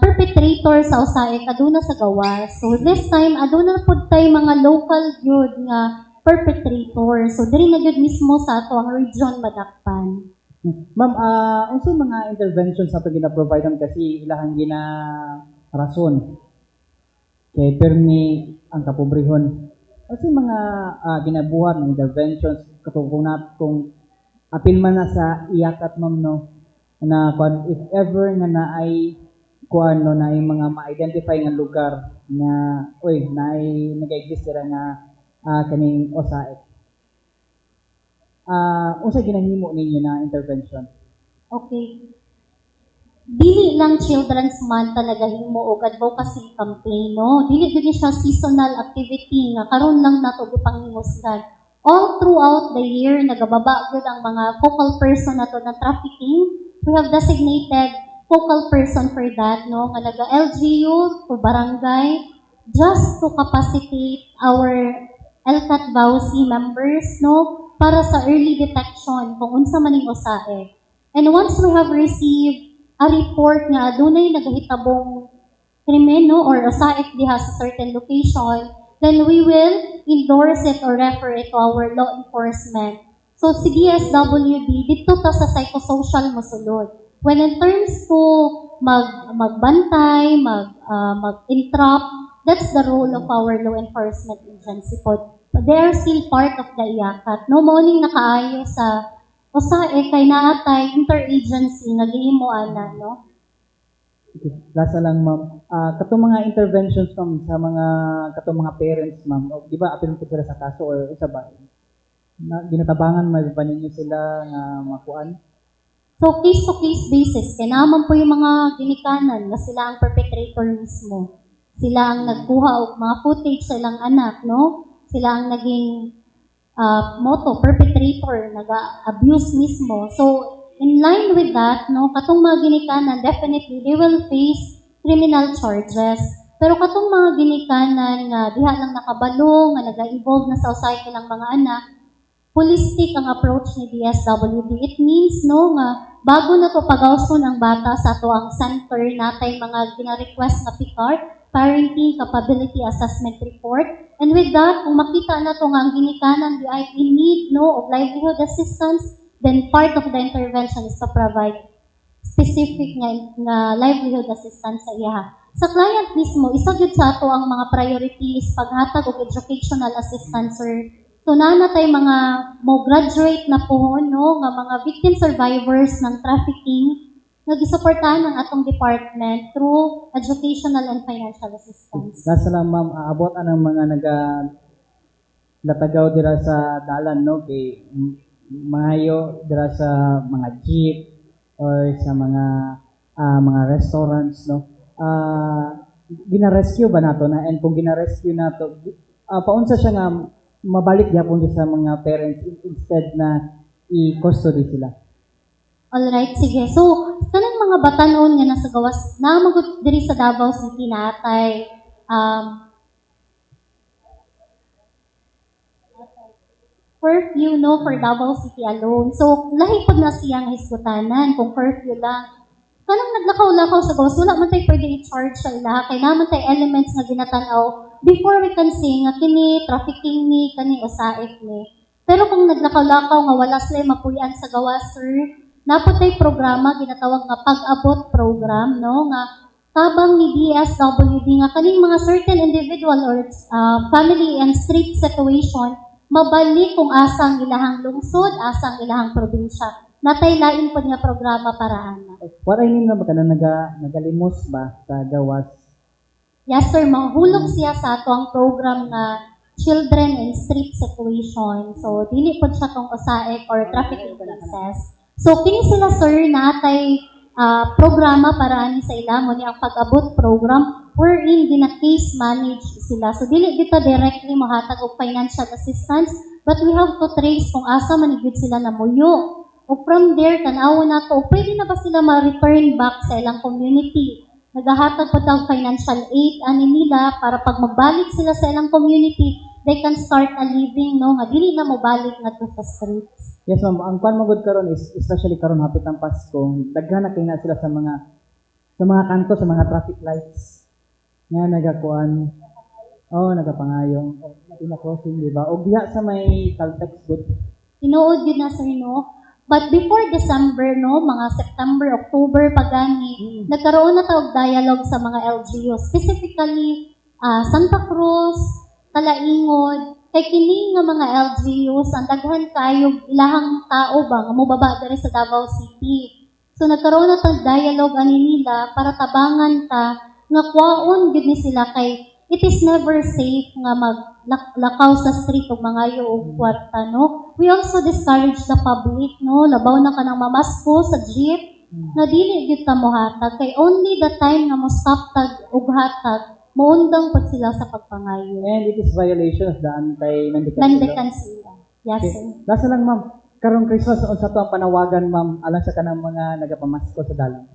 perpetrator sa OSAIC aduna sa gawas. So this time aduna pud tay mga local gyud nga perpetrator. So diri na gyud mismo sa ato ang region madakpan. Ma'am, unsay mga interventions sa ato gina-provide kasi ilahang rason kay permi ang kapobrehon. Kasi mga ginabuhat ng interventions kung apil man na sa iyak at ma'am na if ever nga na ay na ay mga ma-identify nga lugar na nag-exist nga kaning OSAIC. unsa ginahimo ninyo na intervention? Okay. Dili lang Children's Month talaga himo og advocacy campaign, no? Dili gid siya seasonal activity nga karon lang nato gipanghimusgan. All throughout the year nagababa gud ang mga focal person nato na trafficking. We have designated focal person for that, no? Nga naga LGU to barangay just to capacitate our LCAT VAUSI members, no? Para sa early detection kung unsa man ning usae. And once we have received a report nga adunay nagahitabong krimen, no, or usaik diha sa certain location, then we will endorse it or refer it to our law enforcement. So si DSWD dito ta sa psychosocial mosulod. When in terms to magbantay, mag-entrap, that's the role of our law enforcement agency po. They are still part of the IACAT. No, morning nakaayo sa usae kay naatay interagency nga gihimuanan, no? Okay. Last na lang, ma'am. Katong mga interventions, ma'am, sa mga katong mga parents, ma'am, di ba apil po sila sa kaso or isa ba? Ginatabangan may ba ninyo sila nga makuan? So, case-to-case basis, kaya naman po yung mga ginikanan na sila ang perpetrator mismo. Sila ang nagkuha og mga footage sa ilang anak, no? Sila ang naging perpetrator, nag-abuse mismo. So, in line with that, no, katong mga ginikanan, definitely, they will face criminal charges. Pero katong mga ginikanan nga diha lang nakabalo, nga nag-involve na sa usahay ng mga anak, holistic ang approach ni DSWD. It means, no, nga bago na to pagawson ang bata sa ato ang center natay mga gina-request na PCAR, Parenting Capability Assessment Report. And with that, kung makita na to nga ang ginikanan di ay in need, no, of livelihood assistance, then part of the intervention is to provide specific nga livelihood assistance sa iya. Sa client mismo, isa gyud sa ato ang mga priorities paghatag og educational assistance, sir. So nanatay mga mo graduate na po, no, nga mga victim survivors ng trafficking nga gisuportahan ng atong department through educational and financial assistance. Last na lang, ma'am, aabot ang mga latagaw dira sa dalan, no, kay maayo dira sa mga jeep or sa mga restaurants, no. Gina-rescue ba nato na, and kung gina-rescue nato, paunsa siya nga mabalik gyapon sa mga parents instead na i-custody sila? Alright, sige. So, kanang mga batanon nga nasa gawas, namagot diri sa Davao City natay, curfew, no, for Davao City alone. So, lahi pod na siyang hisgutanan kung curfew lang. Kanang naglakaw-lakaw sa gawas, wala man tayo pwede i-charge sa ila, kay naman tayo elements nga ginatanaw before we can say nga kini trafficking ni, kani usaif ni. Pero kung naglakaw-lakaw nga wala sila mapuyan sa gawas, sir, napot tayo programa, ginatawag nga pag-abot program, no, nga tabang ni DSWD nga kaning mga certain individual or family and street situation, mabalik kung asang ilahang lungsod, asang ilahang probinsya. Natay lain po nga programa para ana. What I mean na ba ka na nagalimos ba sa gawas? Yes, sir. Mahulog siya sa ato ang program na Children in Street Situation. So, dili po siya tong usaik or trafficking cases. So, kini sila, sir, natay programa para ani sa ila mo ni ang pag-abot program wherein gina-case manage sila. So, dili dito directly mohatag og financial assistance, but we have to trace kung asa manigid sila namuyo. O from there, tanaw na to, pwede na ba sila ma-return back sa ilang community? Nagahatag po tawag financial aid ani nila para pag magbalik sila sa ilang community, they can start a living, no, nga dili na mo balik na to sa streets. Yes, ma'am. Ang kwan magod karon is especially karon hapit ang Pasko, daghan na kay na sila sa mga kanto, sa mga traffic lights. Nga nagakuan. Nagapangayong. Matina crossing, di ba? O diha sa may Caltex good. Tinuod yun na, sir, no? But before December, no, mga September, October, pagani, nagkaroon na tawag dialogue sa mga LGU. Specifically, Santa Cruz, Kalaingod, kay kini nga mga LGUs, ang daghan kayo ilahang tao ba, nga mubaba diri sa Davao City. So nagkaroon na tawag dialogue ani nila para tabangan ta, nga kwaon gid ni sila kay it is never safe nga lakaw sa street o mga yung kwarta, no? We also discourage the public, no? Labaw na ka ng mamasko sa jeep, na dili gyud ta mohatag kay only the time nga mo stop tag og hatag moundang pag sila sa pagpangayo. And it is violation of the anti-mendicancy law. Landekan sila. Yes, Okay. sir. Lasa lang, ma'am. Karong Christmas, unsa to ang panawagan, ma'am, alang sa kanang mga nagapamasko sa dalan.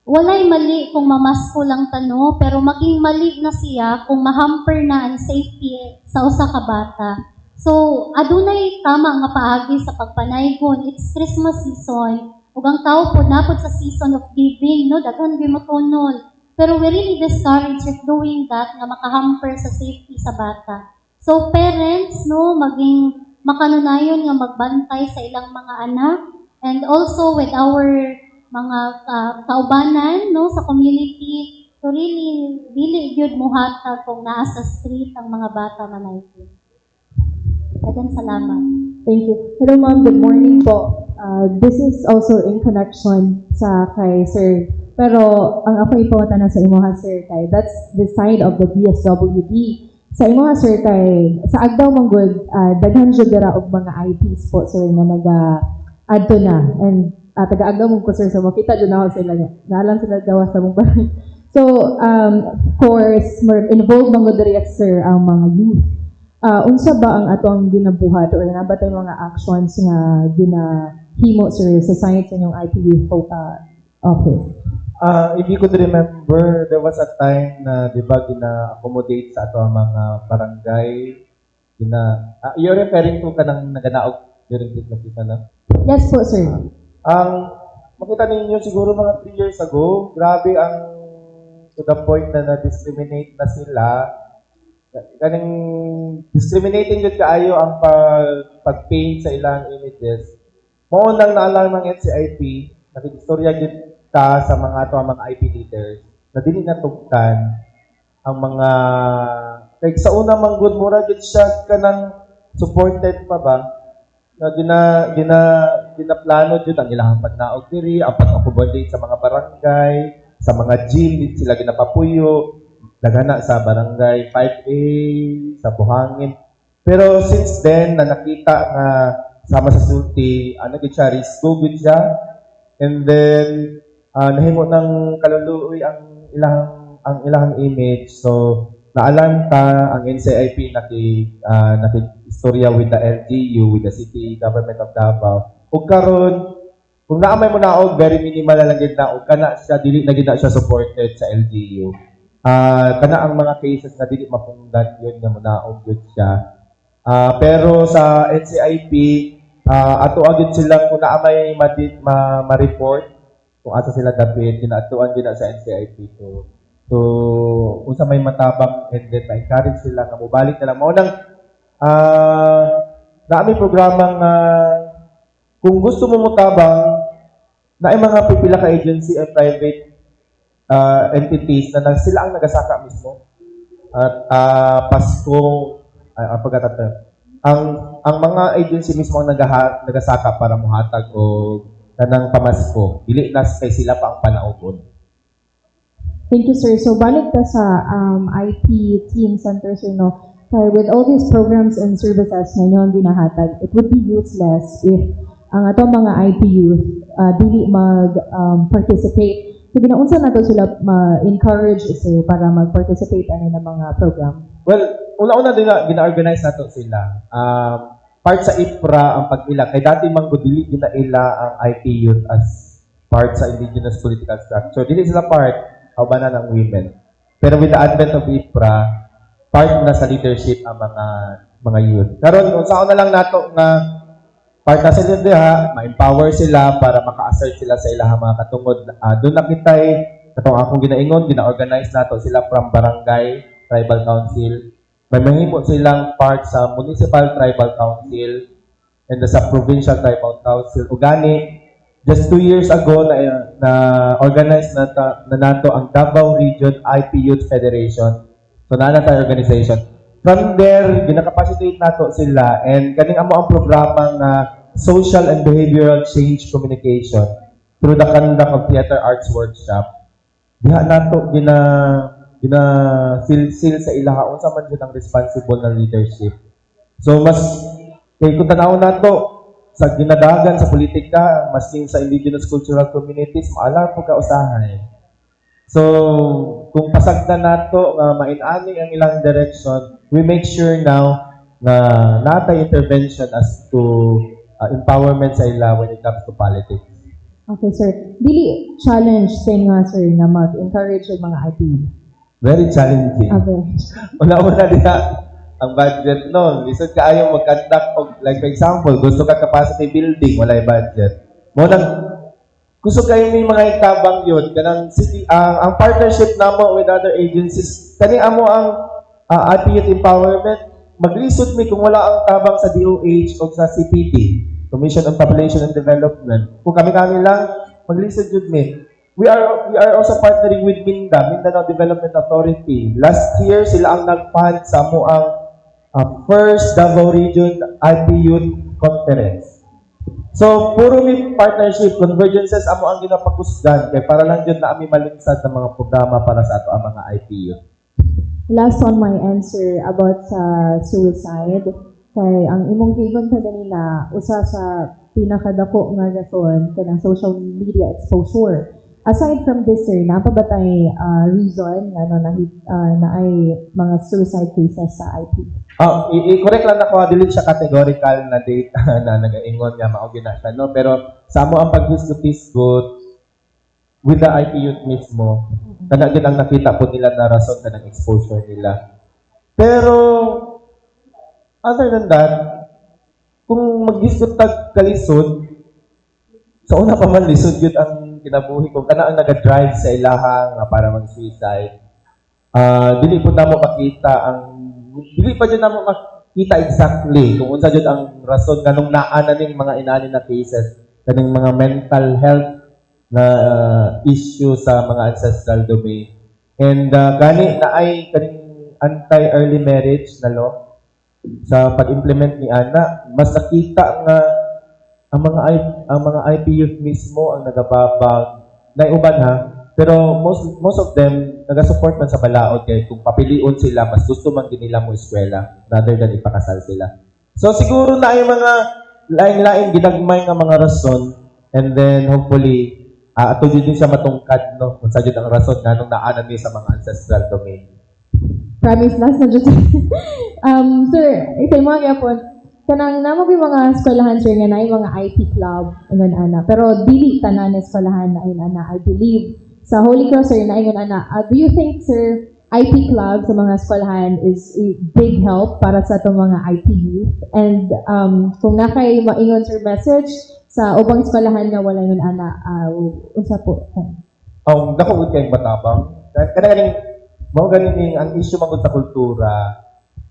Walay mali kung mamasko lang tano, pero maging mali na siya kung mahamper na ang safety sa usa ka bata. So, adunay tama nga paagi sa pagpanaygon. It's Christmas season. Ug ang tao po napod sa season of giving, no? Daghan gyud mo tunol. Pero we really discourage if doing that nga makahamper sa safety sa bata. So, parents, no, maging makanunayon nga magbantay sa ilang mga anak, and also with our mga kaubanan, no, sa community, to really dili gyud muhatag kung naa sa street ang mga bata manaygon. Daghang salamat. Thank you. Hello ma'am, good morning po. This is also in connection sa kay Sir. Pero ang ako ipawata na sa imuha Sir kay, that's the side of the DSWD. Sa imuha Sir kay, sa Agdaw Manggod, daghan jud dira og mga IPs po Sir nga naga-adto na. And taga-Agdaw Manggod Sir, so makita jud na ako sila. Naalam sila gawas sa mong bahay. So, of course, involved manggod diri Sir ang mga youth. Unsa ba ang atong ginabuhat or na ba tay mga actions nga ginahimo Sir sa science inyong IPU office? If you could remember, there was a time na, di ba, gina-accommodate sa ato ang mga barangay. You're referring to kanang naganaog during this nakita na? Yes po, Sir. Makita ninyo siguro mga 3 years ago, grabe ang to the point na na-discriminate na sila. Kaning discriminating yun kaayo ang pag-paint sa ilang images. Mao nang naalarm ng NCIP, nakikistorya yun ta sa mga ato ang mga IP leaders na dili natugtan ang mga kay sa una manggod mura gid siya kanang supported pa ba na ginaplano jud ang ilang pagnaog diri ang pag-accommodate sa mga barangay, sa mga gym din sila ginapapuyo dagana sa barangay 5A sa Buhangin. Pero since then na nakita nga sama sa sulti ano gid siya risko gid siya, and then nahimo ng kaluluoy ang ilang image. So naalarm ta ang NCIP nakistorya with the LGU, with the City Government of Davao. Ug karon kung naamay mo naog very minimal lang gid na ug kana siya dili na gid na siya supported sa LGU. Kana ang mga cases na dili mapungdan yun nga munaog yun siya. Pero sa NCIP ato agad sila kung naamay ma-report kung asa sila dapit, ginatuan din sa NCIP to. So, unsa may matabang and then ma-encourage sila nga mobalik na lang. Maunang, naaming programang kung gusto mo mutabang, na ay mga pipila ka agency and private entities na sila ang nagasaka mismo. At Pasko, ang mga agency mismo ang nagasaka para muhatag o kanang pamasko, dili na kay sila pa ang panaogon. Thank you, Sir. So, balik ta sa IP team center, Sir, no? Kaya with all these programs and services na inyo ang ginahatag, it would be useless if ang atong mga IP youth dili mag-participate. So, ginaunsa na to sila ma-encourage, Sir, para mag-participate ano ng mga program? Well, una-una din gina-organize na to sila. Part sa IPRA ang pag-ila. Kay dati manggudili ginaila ang IP youth as part sa indigenous political structure. Dili sila part, kaubanan ng women. Pero with the advent of IPRA, part na sa leadership ang mga youth. Karon kung saan na lang nato nga part na sila diha, ma-empower sila para maka-assert sila sa ilang mga katungod. Doon nakitay, katong akong ginaingon, gina-organize nato sila from barangay, tribal council. May mahimo silang part sa municipal tribal council and sa provincial tribal council. Ugani, just 2 years ago na organize na nato ang Davao Region IP Youth Federation. So naana tayo organization. From there, ginakapacitate nato sila and kaning amo ang programa nga Social and Behavioral Change Communication through the conduct of theater arts workshop. Diha nato gina feel sa ilaha unsa man jud ang responsible na leadership. So mas kay kung tanaw nato sa ginadagan sa politika, masking sa indigenous cultural communities, maalam po kausahay. So, kung pasagdan nato nga mainani ang ilang direction, we make sure now na natay intervention as to empowerment sa ila when it comes to politics. Okay, sir. Dili challenge sa inyo, sir, na mag-encourage yung mga IPU. Very challenging. Okay. Una-una diha, ang budget nun. Lisod ka ayaw mag-conduct og, like for example, gusto ka capacity building, walay budget. Munang gusto kayo may mga itabang yun. Kanang city, ang partnership namo with other agencies, kani amo ang IPU empowerment, maglisod mi kung wala ang tabang sa DOH o sa CPD, Commission on Population and Development. Kung kami-kami lang, maglisod yun mi. We are also partnering with MINDA, Mindanao Development Authority. Last year, sila ang nag-fund sa mo ang first Davao Region IPU Conference. So, puro may partnership, convergences amo ang ginapakusgan kay para lang dyan na ami malinsad ng mga programa para sa ato ang mga IPU. Last on my answer about sa suicide, kay ang imong gigon pa ganina, usa sa pinakadako nga rason kanang social media exposure. Aside from this, sir, napabatay reason nga na ay mga suicide cases sa IP? I-correct lang ako, dili siya categorical na date na nag-ingon nga mao gina siya, no? Pero sa mo ang pag-hisgot with the IP youth mismo, kana gid ang nakita po nila na rason kanang exposure nila. Pero other than that, kung mag-hisgot tag kalisod, sa una pa man lisod yun ang kinabuhi ko. Kana ang nag-drive sa ilaha nga para mag-suicide. Dili po namo dili pa dyan namo makita exactly kung unsa dyan ang rason kanong naana ning mga inani na cases, kaning mga mental health na issue sa mga ancestral domain. And gani na ay kaning anti-early marriage na law sa pag-implement ni Ana, mas nakita nga ang mga IP youth mismo ang nagababag na uban ha, pero most of them naga-support man sa balaod kay kung papilion sila mas gusto man din nila mo eskwela rather than ipakasal sila. So siguro na ay mga lain-lain ginagmay nga mga rason, and then hopefully ato din siya matungkad no kung sa jud ang rason nganong naana ni sa mga ancestral domain. Promise, last na dyan. Sir, isay mo gyapon, kanang namo yung mga eskwelahan, sir, nga na yung mga IP club, ingon ana. Pero dili tanan na eskwelahan na yun ana. I believe sa Holy Cross, sir, na ingon ana. Do you think, sir, IP club sa mga eskwelahan is a big help para sa itong mga IP youth? And kung nakay maingon, sir, message sa ubang eskwelahan nga wala yun ana, unsa po? Dako kay matabang. Kanang mao ganin ang issue magud sa kultura.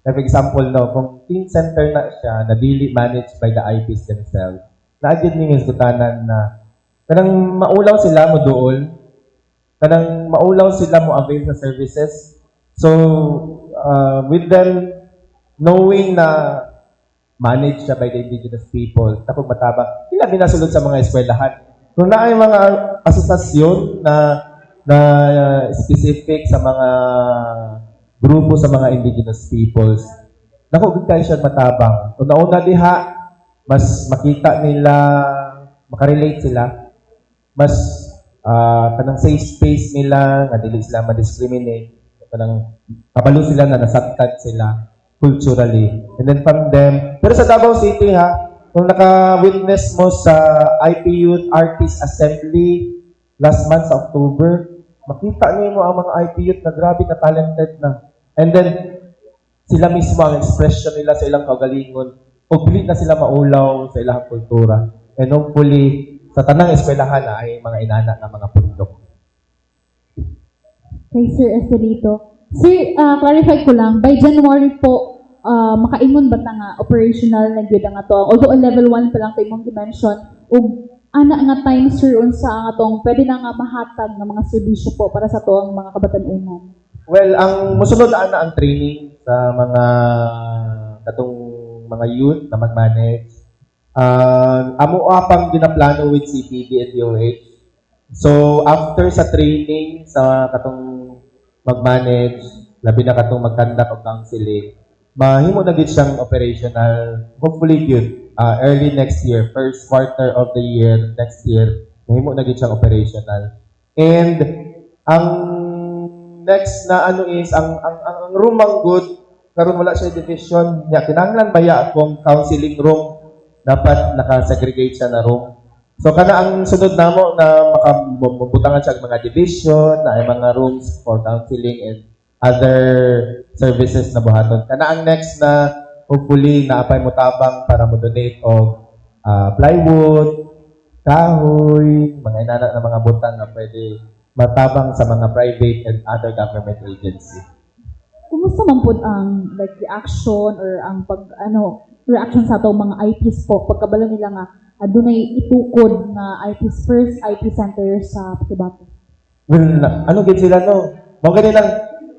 For example, no, kung teen center na siya, na daily managed by the IPs themselves, naagid ning isgutanan na kanang maulaw sila mo duol, kanang maulaw sila mo avail sa services. So, with them knowing na managed siya by the indigenous people, tapos mataba, sila binasulod sa mga eskwelahan. Kung na ay mga asosasyon na specific sa mga grupo sa mga indigenous peoples, naku, kayo siya matabang. Una-una diha, mas makita nila, makarelate sila, mas kanang safe space nila, nga dili sila ma-discriminate, kanang kabalo sila na nasaktan sila culturally. And then from them, pero sa Davao City ha, kung naka-witness mo sa IP Youth Artist Assembly last month sa October, makita niyo mo ang mga IP youth na grabe ka talented na. And then, sila mismo ang expression nila sa ilang kagalingon o pilit na sila maulaw sa ilang kultura. And hopefully, sa tanang eskwelahan na ay mga inana ng mga pundok. Kay Sir Estelito. Sir, clarify ko lang, by January po, makaingon ba ta nga operational na gyud ang ato? Although level 1 pa lang tayo mong dimension, ug ana nga time, sir, unsa ang atong pwede na nga mahatag ng mga serbisyo po para sa to ang mga kabatan-unan? Well, ang musunod ana ang training sa mga katong mga youth na mag-manage. Amo apang ginaplano with CPD and DOH. So, after sa training sa katong mag-manage, labi na katong mag-conduct og counseling, mahimo na gid siyang operational, hopefully good, early next year, first quarter of the year, next year, mahimo na gid siyang operational. And ang next na ano is ang room ang good karon wala siya division nya kinahanglan baya akong counseling room dapat naka-segregate siya na room. So kana ang sunod namo na makabutangan siya og mga division na ay mga rooms for counseling and other services na buhaton. Kana ang next na hopefully naapay mo tabang para mo donate og plywood, kahoy, mga inana na mga butang na pwede matabang sa mga private and other government agency. Kumusta man po ang like reaction or ang reaction sa ato mga IPs po pagkabala nila nga adunay itukod na IPs first IP center sa Cotabato? Well, ano gid sila no? Mo gani lang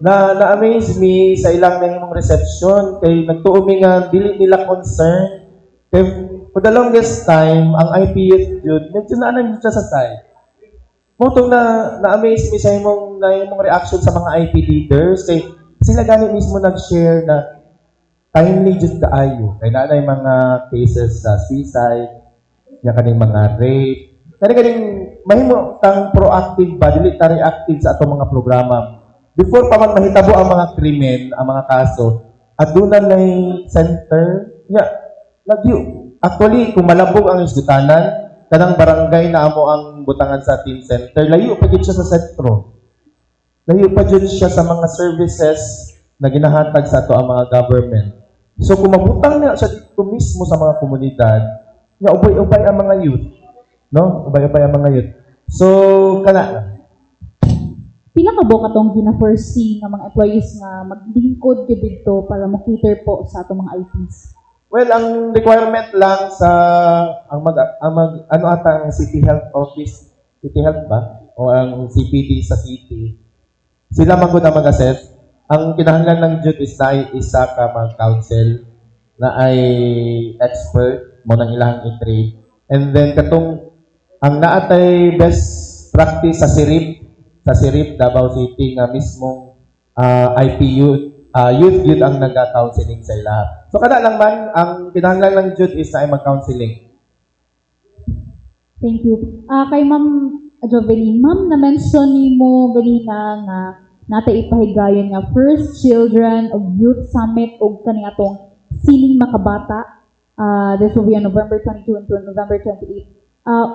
na-amaze me sa ilang nahimong reception kay nagtuo mi nga dili nila concern kay for the longest time ang IP yun medyo naanan siya sa side. Motong na-amaze me sa imong reaction sa mga IP leaders kay sila gani mismo nag-share na timely jud kaayo kay naanay mga cases sa suicide, nya kaning mga rape, kaning mahimo tang proactive ba dili ta reactive sa atong mga programa. Before pa man mahitabo ang mga krimen, ang mga kaso, aduna nay center nya actually kung malabog ang isgutanan kanang barangay na amo ang butangan sa team center, layo pa gid siya sa sentro. Layo pa gid siya sa mga services na ginahatag sa ato ang mga government. So kung mabutang na siya dito mismo sa mga komunidad, nga ubay-ubay ang mga youth, no? Ubay-ubay ang mga youth. So kana Pila ka ba katong gina-foresee nga mga employees nga maglingkod gid dito para mo-cater po sa atong mga IPs? well, ang requirement lang sa ano ata ang City Health Office, City Health ba? O ang CPD sa city. Sila magud ang mag-assess. Ang kinahanglan ng jud is na ay isa ka mag-counsel na ay expert mo nang ilang i-trade. And then katong ang naatay best practice sa SIRIP Davao City nga mismong IPU youth yun ang nag-counseling sa lahat. So kada lang man ang kinahanglan lang jud is na ay mag-counseling. Thank you. Kay Ma'am Jovelyn, Ma'am, na-mention ni mo ganina nga natay ipahigayon nga First Children of Youth Summit o kaning atong Siling Makabata. This will be on November 22 and November 28.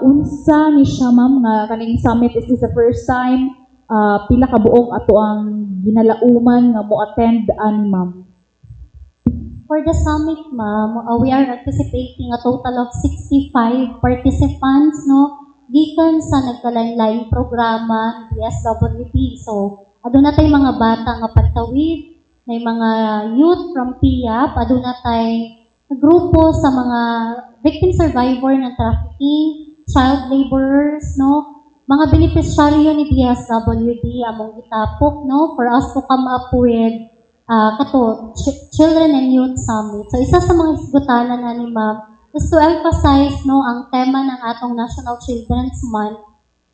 Unsa ni siya, Ma'am, nga kaning summit is this the first time? Pila ka buok ato ang ginalauman nga mo-attend ani, Ma'am? For the summit, ma'am, we are anticipating a total of 65 participants, no? Gikan sa nagkalain-laing programa ng DSWD. So, aduna tay mga bata nga patawid, may mga youth from PIAP, aduna tay grupo sa mga victim survivor ng trafficking, child laborers, no? Mga beneficiaryo ni DSWD among itapok, no? For us to come up with Children and Youth Summit. So, isa sa mga isgutanan na ni Ma'am is to emphasize, no, ang tema ng atong National Children's Month,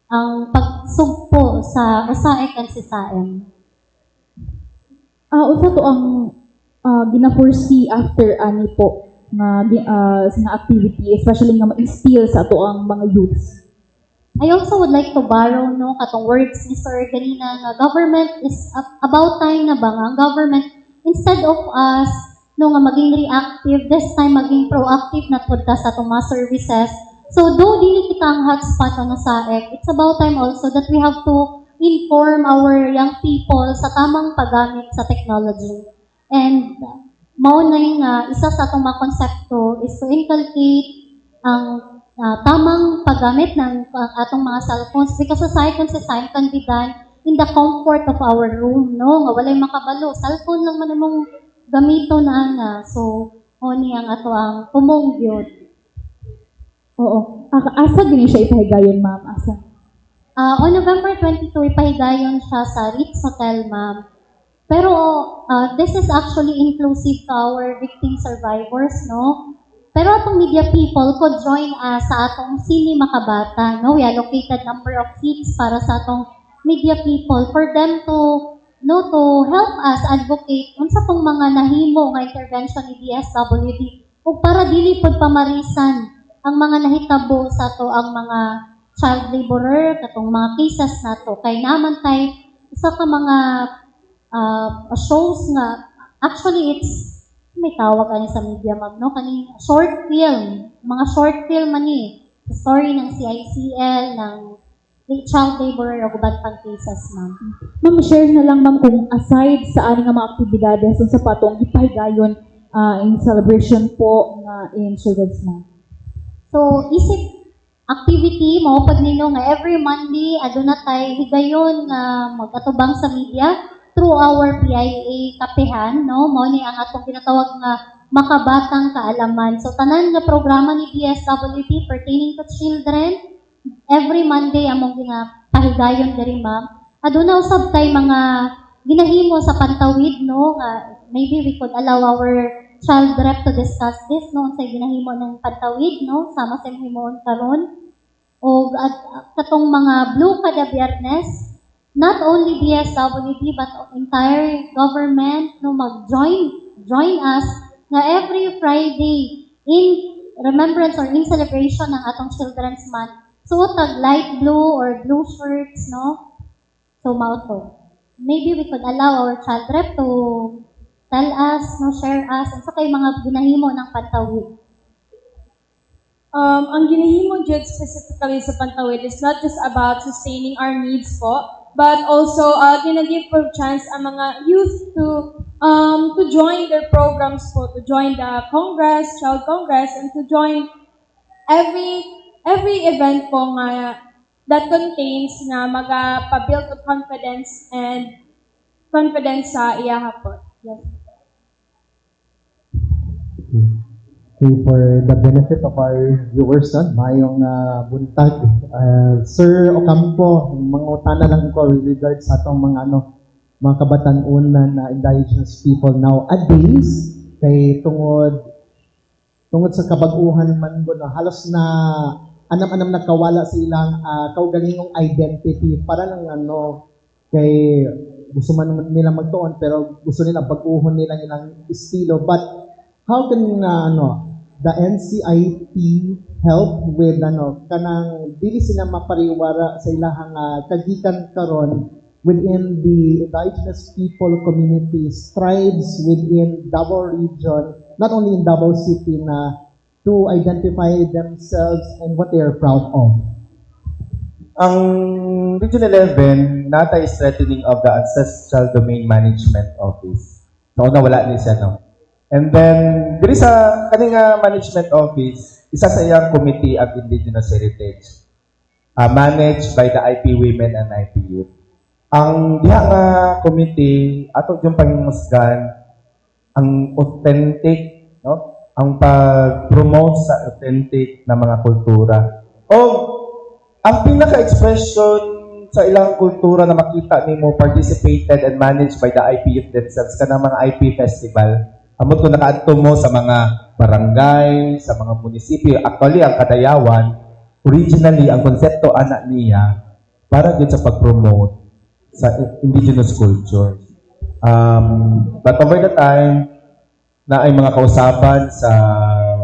ang pagsugpo sa USAIC and SISAM. Unsa to ang gina-foresee after ani po nga activity, especially nga ma-instill sa ato ang mga youths? I also would like to borrow, no, katong words ni Sir ganina nga government is about time na ba nga ang government instead of us, no, nga maging reactive, this time maging proactive na punta sa itong mga services. So, though dili kita ang hotspot ano sa EC, it's about time also that we have to inform our young people sa tamang paggamit sa technology. And mao na yung isa sa itong mga konsepto is to inculcate ang tamang paggamit ng atong mga cellphones because society can be done in the comfort of our room, no? Nga walay makabalo. Cellphone lang man mong gamito na ana. So, oni ang ato ang pumungyod. Oo. Asa gini siya ipahigayon, Ma'am? Asa? On November 22, ipahigayon siya sa Ritz Hotel, Ma'am. Pero, this is actually inclusive to our victim survivors, no? Pero atong media people could join us sa atong Sili Makabata, no? We allocated number of seats para sa atong media people for them to no, to help us advocate unsa tong mga nahimo nga intervention ni DSWD ug para dili pod pamarisan ang mga nahitabo sa to ang mga child laborer katong mga cases nato kay naman tay isa ka mga shows nga actually it's may tawag ani sa media ma'am no kani short film mga short film ani story ng CICL ng child laborer o gubat pang cases ma'am. Ma'am, share na lang ma'am kung aside sa aning nga mga aktibidades sa patong ipahigayon in celebration po nga in Children's Month. So, isip activity mo pag nino nga every Monday aduna tay higayon nga magatubang sa media through our PIA kapehan no mo ni ang atong ginatawag nga makabatang kaalaman. So tanan nga programa ni DSWD pertaining to children every Monday among ginapahigayon diri ma'am. Aduna usab tay mga ginahimo sa pantawid no nga maybe we could allow our child rep to discuss this no sa ginahimo ng pantawid no sama sa himoon karon o katong mga Blue Kada Biyernes not only DSWD but entire government no join us na every Friday in remembrance or in celebration ng atong Children's Month suot tag light blue or blue shirts no so mauto maybe we could allow our child rep to tell us no share us unsa kay mga ginahimo ng pantawid. Ang ginahimo jud specifically sa pantawid is not just about sustaining our needs po, but also gina-give for chance ang mga youth to join their programs po, to join the Congress, Child Congress, and to join every event po nga that contains nga maga-build of confidence and confidence sa iyaha po. Yes. Okay, for the benefit of our viewers, mayong buntag. Sir Ocampo, mangutana lang ko with regards sa atong mga mga kabatan-unan na indigenous people nowadays kay tungod sa kabag-uhan man ko halos na anam-anam nagkawala sa ilang kaugalingong identity para lang kay gusto man nila magtuon pero gusto nila baguhon nila ilang estilo, but how can the NCIP help with kanang dili sila mapariwara sa ilahang kagikan karon within the indigenous people communities, tribes within Davao region, not only in Davao City to identify themselves and what they are proud of? Ang Region 11, nata is strengthening of the Ancestral Domain Management Office. So, wala ni siya, no? And then, diri sa kaninga management office, isa sa iyang committee of indigenous heritage, managed by the IP Women and IP Youth. Ang diha nga committee, ato yung pangimusgan, ang authentic, no? Ang pag-promote sa authentic na mga kultura. O, ang pinaka-expression sa ilang kultura na makita nimo participated and managed by the IP Youth themselves, kanang mga IP festival. Amot ko nakaadto mo sa mga barangay, sa mga munisipyo. Actually, ang Kadayawan, originally, ang konsepto anak niya para din sa pag-promote sa indigenous culture. But over the time, na ay mga kausaban sa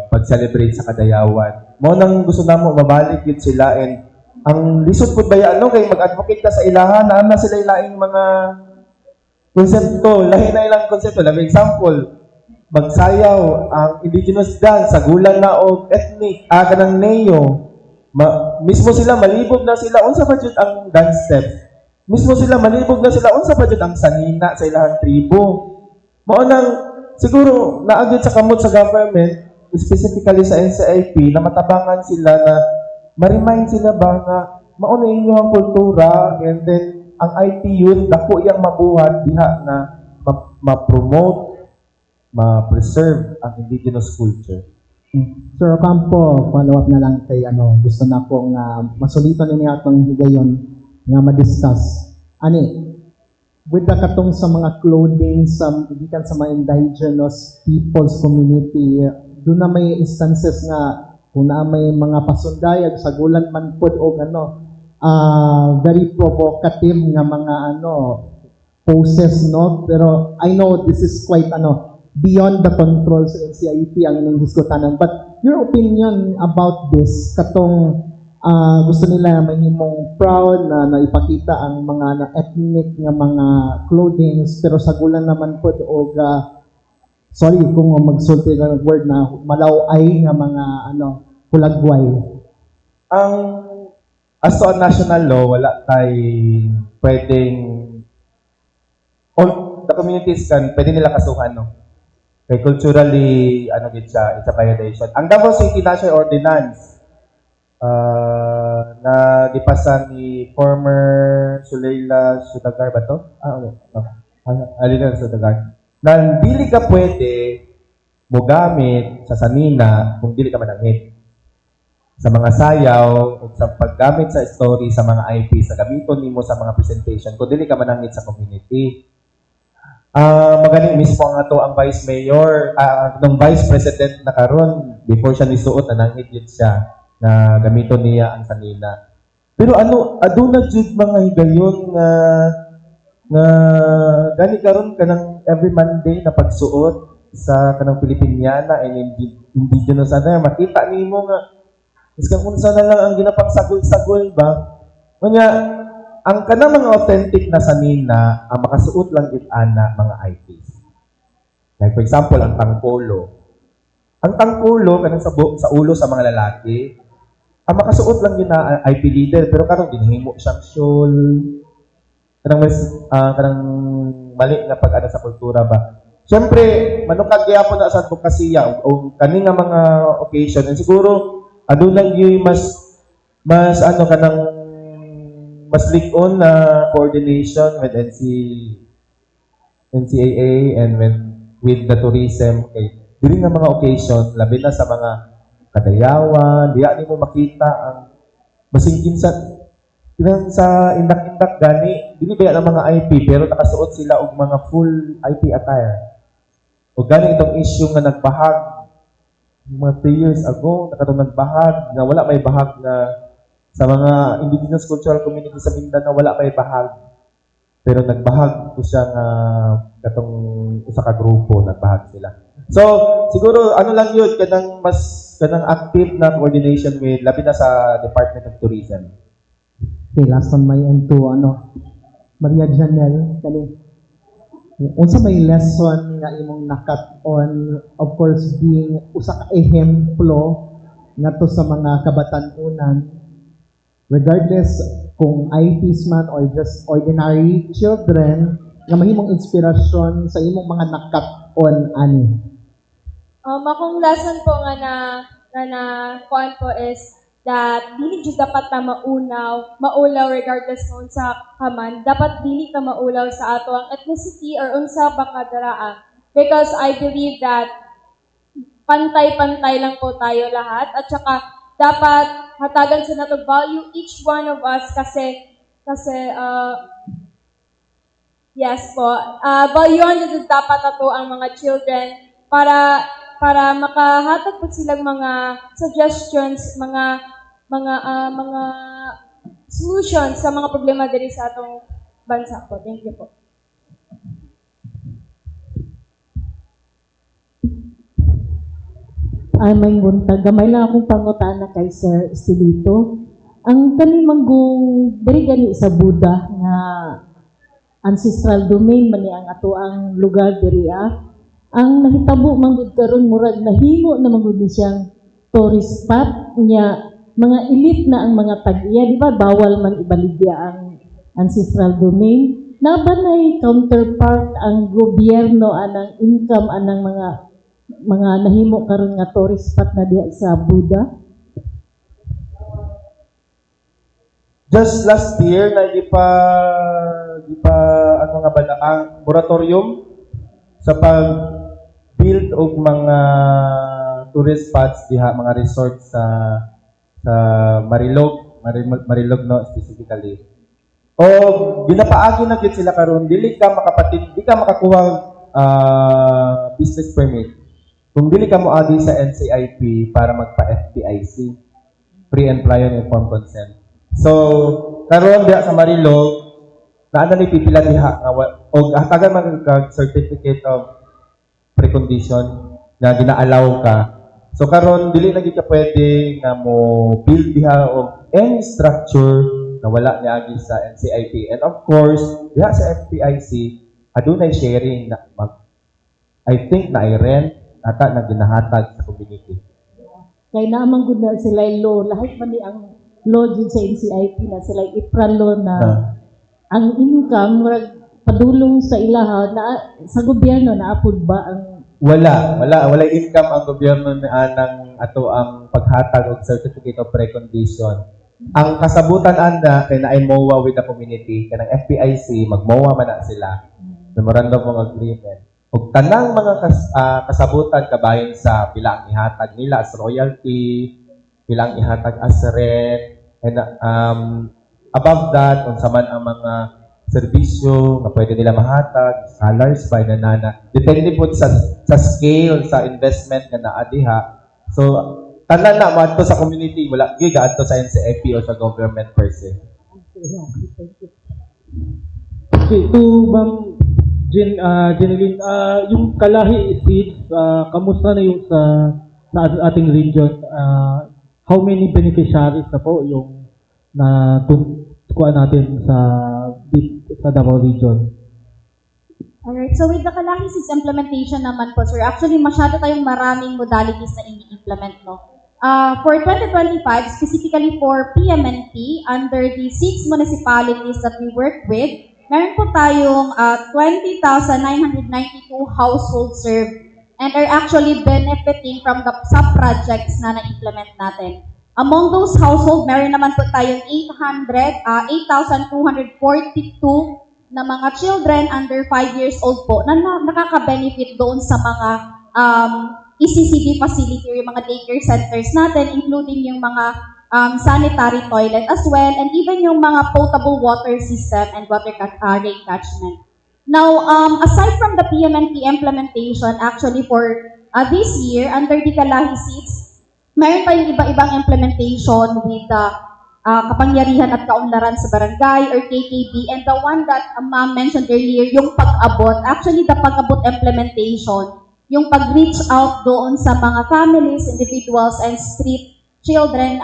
pag-celebrate sa Kadayawan. Mo nang gusto na mo, mabalik yun sila. And ang lisod po ba yan, kay mag-advocate ka sa ilahan, na sila ilaing mga konsepto. Lahi na ilang konsepto. Like example, magsayaw ang indigenous dance sa gulang na o ethnic kanang neo mismo sila malibog na sila unsa pa jud ang dance step mismo sila malibog na sila unsa pa jud ang sanina sa ilahang tribo mao nang siguro naagid sa kamot sa government specifically sa NCIP na matabangan sila na ma-remind sila ba nga mao na inyong kultura and then ang IP youth dako iyang mabuhat diha na ma-promote ma-preserve ang indigenous culture. Sir Ocampo, follow up na lang kay gusto na kong masulitan niya atong higayon nga ma-discuss. Ani, with the katong sa mga clothing sa gikan sa mga indigenous people's community, doon na may instances nga kung na may mga pasundayag sa gulan man pud og very provocative nga mga poses, no? Pero I know this is quite beyond the control sa NCIP ang inyong diskutanan. But your opinion about this, katong gusto nila mahimong proud na naipakita ang mga ethnic nga mga clothing, pero sa gulan naman po og sorry kung magsulti ng word na malaway nga mga kulagway. Ang as to a national law, wala tay pwedeng all the communities pwede nila kasuhan, no? Kaya culturally, gid siya, it's a violation. Ang Davao City National Ordinance, na dipasa ni former Suleila Sudagar ba to? Alina Sudagar. Na dili ka pwede mogamit sa sanina kung dili ka manangit. Sa mga sayaw o sa paggamit sa story sa mga IP sa gamiton nimo sa mga presentation kung dili ka manangit sa community. Magaling mismo nga to ang Vice Mayor, nung Vice President na karon before siya nisuot na nangit yun siya na gamiton niya ang sanina. Pero aduna jud mga higayon nga gani karon kanang every Monday na pagsuot sa kanang Pilipiniana and indigenous makita nimo nga isang unsa na lang ang ginapangsagol-sagol ba. Kanya ang kanang mga authentic na sanina ang makasuot lang gid ana mga IPs. Like for example ang tangkolo. Ang tangkolo kanang sa ulo sa mga lalaki ang makasuot lang yun na IP leader, pero karong ginhimo siyang shawl. Kanang mali na pag sa kultura ba. Siyempre, manukag gyapon na sa advokasya o kani nga mga occasion, and siguro adunay yung mas kanang mas lig-on na coordination with NCAA and with the tourism. Okay. During nga mga occasion, labi na sa mga kadayawan, diya mo makita ang masingkin sa indak-indak gani, binibaya ng mga IP pero nakasuot sila og mga full IP attire. O gani itong issue nga nagbahag mga 3 years ago, nagbahag nga wala may bahag na sa mga indigenous cultural community sa Mindanao wala may bahag. Pero nagbahag ko siya nga katong usa ka grupo nagbahag sila. So, siguro lang yun kanang active na coordination with labi na sa Department of Tourism. Okay, last on my end to Maria Janelle, unsa may lesson nga imong nakat on, of course, being usa ka ehemplo ngadto sa mga kabatan-unan, regardless kung IPs man or just ordinary children, nga mahimong inspirasyon sa imong mga nakat on ani. Akong lesson po nga na kuan po is that dili jud dapat ta maulaw regardless kung unsa ka man. Dapat dili ka maulaw sa ato ang ethnicity or unsa ba ka daraa. Because I believe that pantay-pantay lang po tayo lahat at saka dapat hatagan sa nato value each one of us kasi yes po. Valuean jud dapat ato ang mga children para makahatag po silang mga suggestions, mga solutions sa mga problema diri sa atong bansa po. Thank you po. Ay, may buntag. Gamay lang akong pangutana kay Sir Estilito. Ang kani manggong diri gani sa Buda nga ancestral domain man ni ang ato ang lugar diri ang nahitabo manggod karon murag nahimo na manggod siyang tourist spot nya mga elite na ang mga tag-iya, di ba? Bawal man ibaligya ang ancestral domain. Nabanay counterpart ang gobyerno anang income anang mga nahimo karon nga tourist spot na diha sa Buda. Just last year na di pa ang moratorium sa pag-build og mga tourist spots diha, mga resorts sa Marilog no specifically. O ginapaagi na gid sila karon dili ka makakuha business permit kung dili ka moagi sa NCIP para magpa-FPIC, pre and prior informed consent. So karon diha sa Marilog na pipila diha nga og hatagan man kag certificate of precondition nga ginaalaw ka. So karon dili na gid ka pwede nga mo build diha og any structure na wala niagi sa NCIP. And of course, diha sa FPIC adunay sharing na I think na i-rent ata na ginahatag sa community. Kaya naman gud na sila law, lahat man ni ang law dun sa NCIP na sila IPRA law na ang income murag padulong sa ilaha na sa gobyerno na apod ba ang Wala income ang gobyerno ni anang ato ang paghatag og certificate of precondition. Ang kasabutan anda kay naay MOA with the community kanang FPIC mag-MOA man na sila. Memorandum of Agreement. Ug tanang mga kasabutan kabayon sa pila ang ihatag nila as royalty, pila ang ihatag as rent, and above that unsa man ang mga serbisyo nga pwede nila mahatag, scholars by nanana. Depende po sa scale sa investment nga naa diha. So tanan na mo sa community, wala gyud adto sa NCIP o sa government per se. Okay, to Ma'am Jeneline, yung Kalahi seeds, kamusta na yung sa ating region? How many beneficiaries na po yung kuha natin sa Davao region? Alright, so with the Kalahi Seeds implementation naman po, sir, actually masyado tayong maraming modalities na i-implement, no? For 2025, specifically for PMNP, under the 6 municipalities that we work with, meron po tayong 20,992 households served and are actually benefiting from the sub-projects na na-implement natin. Among those households, meron naman po tayong 8,242 na mga children under 5 years old po na nakaka-benefit doon sa mga ECCD facility or yung mga daycare centers natin, including yung mga sanitary toilet as well, and even yung mga potable water system and water rain catchment. Now, aside from the PMNP implementation, actually for this year, under the Kalahi Seeds, meron tayong iba-ibang implementation with the kapangyarihan at kaunlaran sa barangay or KKB, and the one that Ma'am mentioned earlier, yung pag-abot. Actually, the pag-abot implementation, yung pag-reach out doon sa mga families, individuals, and street children,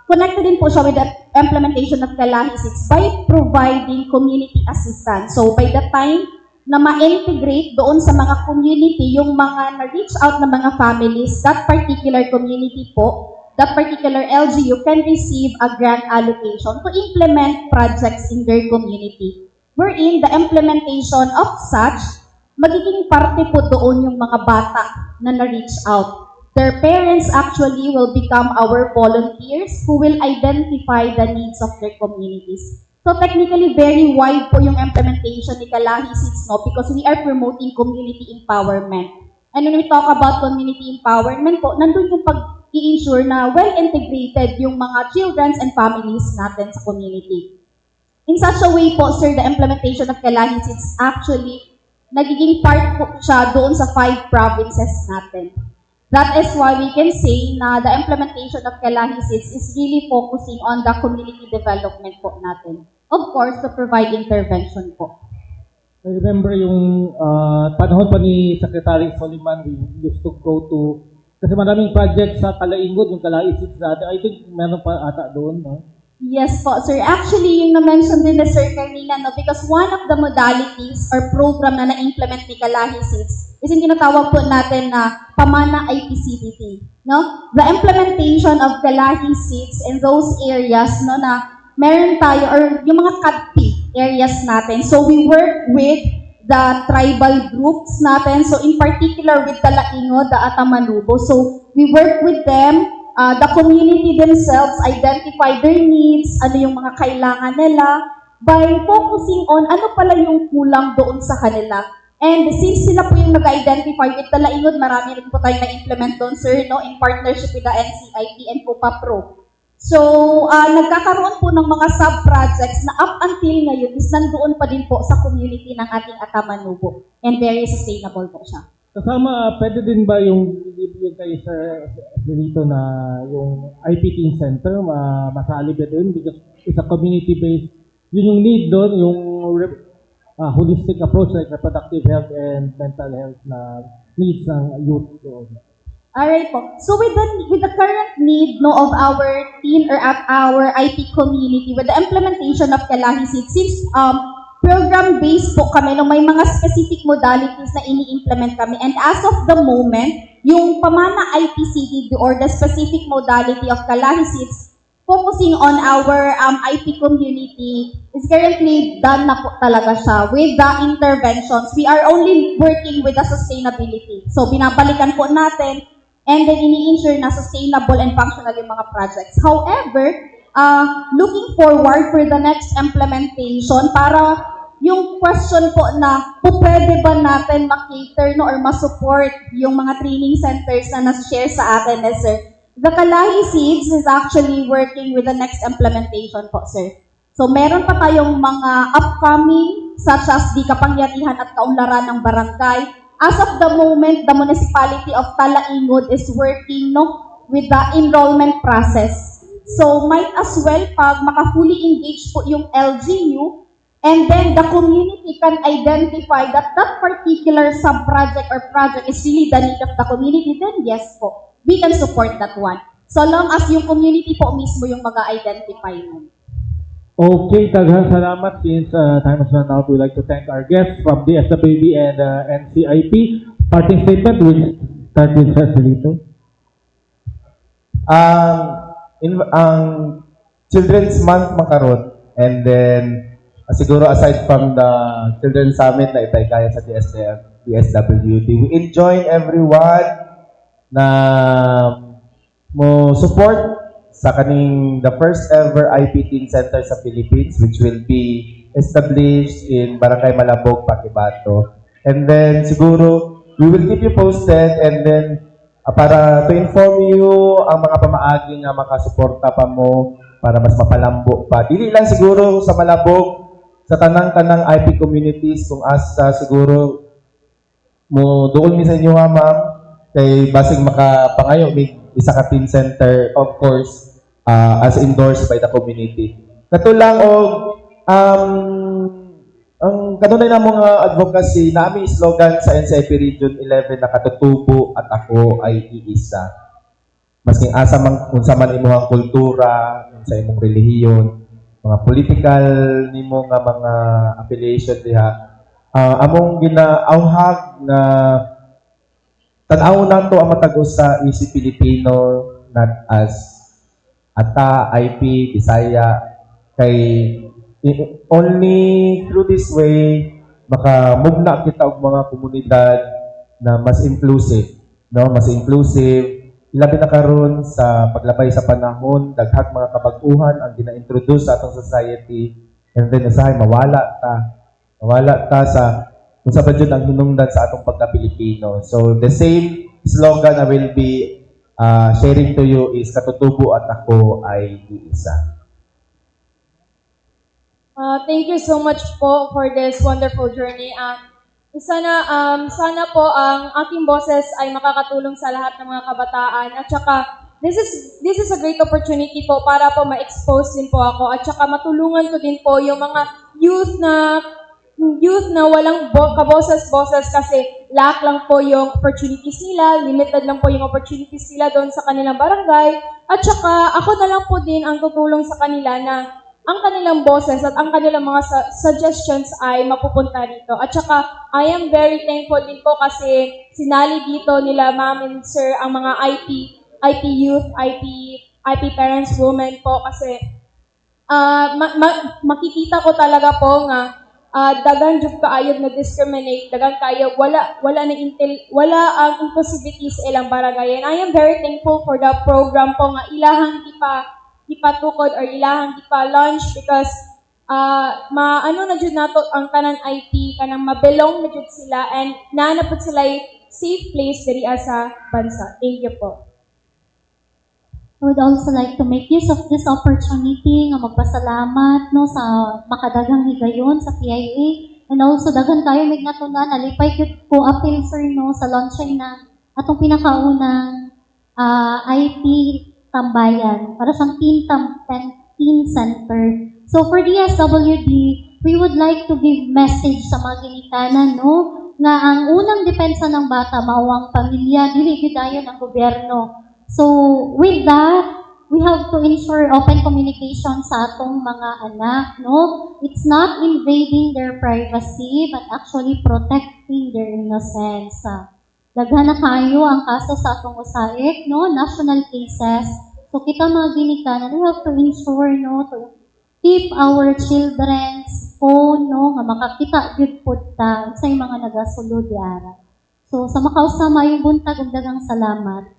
connected din po siya with the implementation of Kalahi Seeds by providing community assistance. So, by the time na ma-integrate doon sa mga community, yung mga na-reach out na mga families, that particular community po, that particular LGU can receive a grant allocation to implement projects in their community. Wherein the implementation of such, magiging parte po doon yung mga bata na na-reach out. Their parents actually will become our volunteers who will identify the needs of their communities. So technically, very wide po yung implementation ni Kalahi Seeds, no? Because we are promoting community empowerment. And when we talk about community empowerment po, nandun yung pag-i-ensure na well-integrated yung mga children and families natin sa community. In such a way po, sir, the implementation of Kalahi Seeds actually nagiging part po siya doon sa 5 provinces natin. That is why we can say na the implementation of Kalahi Seeds is really focusing on the community development po natin. Of course, to provide intervention po. I remember yung panahon pa ni Secretary Soliman, we used to go to, kasi maraming project sa Kalaingod, yung Kalahi Seeds dati. I think meron pa ata doon, no? Yes po, sir. Actually, yung na-mention din na sir kanina, no, because one of the modalities or program na na-implement ni Kalahi Seeds is yung tinatawag po natin na Pamana IPCDT. No? The implementation of Kalahi Seeds in those areas, no, na meron tayo, or yung mga CADP areas natin. So we work with the tribal groups natin. So in particular with the Laingo, the Atamanubo. So we work with them. The community themselves identify their needs, ano yung mga kailangan nila, by focusing on ano pala yung kulang doon sa kanila. And since sila po yung nag-identify with the Laingo, marami rin po tayong na-implement doon, sir, no, in partnership with the NCIP and Copa Pro. So, nagkakaroon po ng mga sub-projects na up until ngayon is nandoon pa din po sa community ng ating Atamanubo. And very sustainable po siya. Kasama, pwede din ba yung kay Sir dito na yung IPT Center, masali ba din? Because it's a community-based yun yung need doon, yung holistic approach like reproductive health and mental health na needs ng youth doon. Alright po. So with the current need no of our teen or at our IP community with the implementation of Kalahi Seeds, since program-based po kami, no, may mga specific modalities na ini-implement kami. And as of the moment, yung Pamana IPCD or the specific modality of Kalahi Seeds, focusing on our IP community, is currently done na po talaga siya with the interventions. We are only working with the sustainability. So binabalikan po natin and then ini-ensure na sustainable and functional yung mga projects. However, looking forward for the next implementation para yung question po na pwede ba natin makater no, or masupport yung mga training centers na nasa-share sa atin, sir. The Kalahi Seeds is actually working with the next implementation po, sir. So meron pa tayong mga upcoming such as di kapangyarihan at kaunlaran ng barangay. As of the moment, the municipality of Talaingod is working no, with the enrollment process. So might as well pag maka-fully engage po yung LGU, and then the community can identify that that particular sub-project or project is really the need of the community, then yes po, we can support that one. So long as yung community po mismo yung mag-identify nun. Okay, daghang salamat. Since time is run out, we'd like to thank our guests from the SWB and NCIP. Parting statement, we'll start with Cecilito. Ang Children's Month makaroon, and then siguro aside from the Children's Summit na ipahigaya sa DSWD, we enjoin everyone na mo support sa kaning the first ever IP Teen Center sa Philippines, which will be established in Barangay Malabog, Paquibato. And then siguro we will keep you posted, and then para to inform you ang mga pamaagi nga makasuporta pa mo para mas mapalambo pa. Dili lang siguro sa Malabog, sa tanang-tanang IP communities, kung asa siguro mo doon mi sa inyo ha, ma'am, kay basig makapangayo may isa ka teen center, of course, as endorsed by the community. Katulang og ang kanunay na mga advocacy, nami slogan sa NCIP Region 11 na katutubo at ako ay iisa. Masking asa man unsa man imong kultura, unsa imong relihiyon, mga political nimo nga mga affiliation diha, among ginaawhag na tan-aw nato ang matagos sa isip Pilipino, not as Ata, IP, Bisaya, kay only through this way makamugna kita og mga komunidad na mas inclusive, no? Mas inclusive. Ilabi na karon sa paglabay sa panahon, daghang mga kabag-uhan ang gina-introduce sa atong society, and then usahay mawala ta sa kung sa ba ang hinungdan sa atong pagka-Pilipino. So the same slogan I will be sharing to you is katutubo at ako ay iisa. Thank you so much po for this wonderful journey. Sana po ang aking boses ay makakatulong sa lahat ng mga kabataan, at saka this is a great opportunity po para po ma-expose din po ako, at saka matulungan ko din po yung mga youth na walang kaboses-boses kasi lack lang po yung opportunities nila, limited lang po yung opportunities nila doon sa kanilang barangay, at saka ako na lang po din ang tutulong sa kanila na ang kanilang boses at ang kanilang mga suggestions ay mapupunta dito. At saka, I am very thankful din po kasi sinali dito nila, ma'am and sir, ang mga IP youth, IP parents, women po kasi makikita ko talaga po nga dagan jud kaayod na discriminate, dagan kayo wala ang inclusivity sa ilang barangay. And I am very thankful for the program po nga ilahang ipatukod or ilahang ipa-launch because maano na jud nato ang tanan IT kanang mabelong na jud sila and naanapod sila safe place diri sa bansa. Thank you po. I would also like to make use of this opportunity nga magpasalamat no sa makadaghang higayon sa PIA, and also daghan tayo mig natunan alipay gyud ko appeal sir no sa launching na atong pinakaunang IT tambayan para sa teen center So for DSWD, we would like to give message sa mga ginikanan, no? Nga ang unang depensa ng bata, mao ang pamilya, dili gyud dayon ang gobyerno. So with that, we have to ensure open communication sa atong mga anak, no? It's not invading their privacy, but actually protecting their innocence. Daghan na kayo ang kaso sa atong USAID, no? National cases. So kita mga ginikanan, we have to ensure, no, to keep our children's phone, no, nga makakita gyud pud ta sa mga nagasulod yara. So sa makausama yung buntag ug daghang salamat.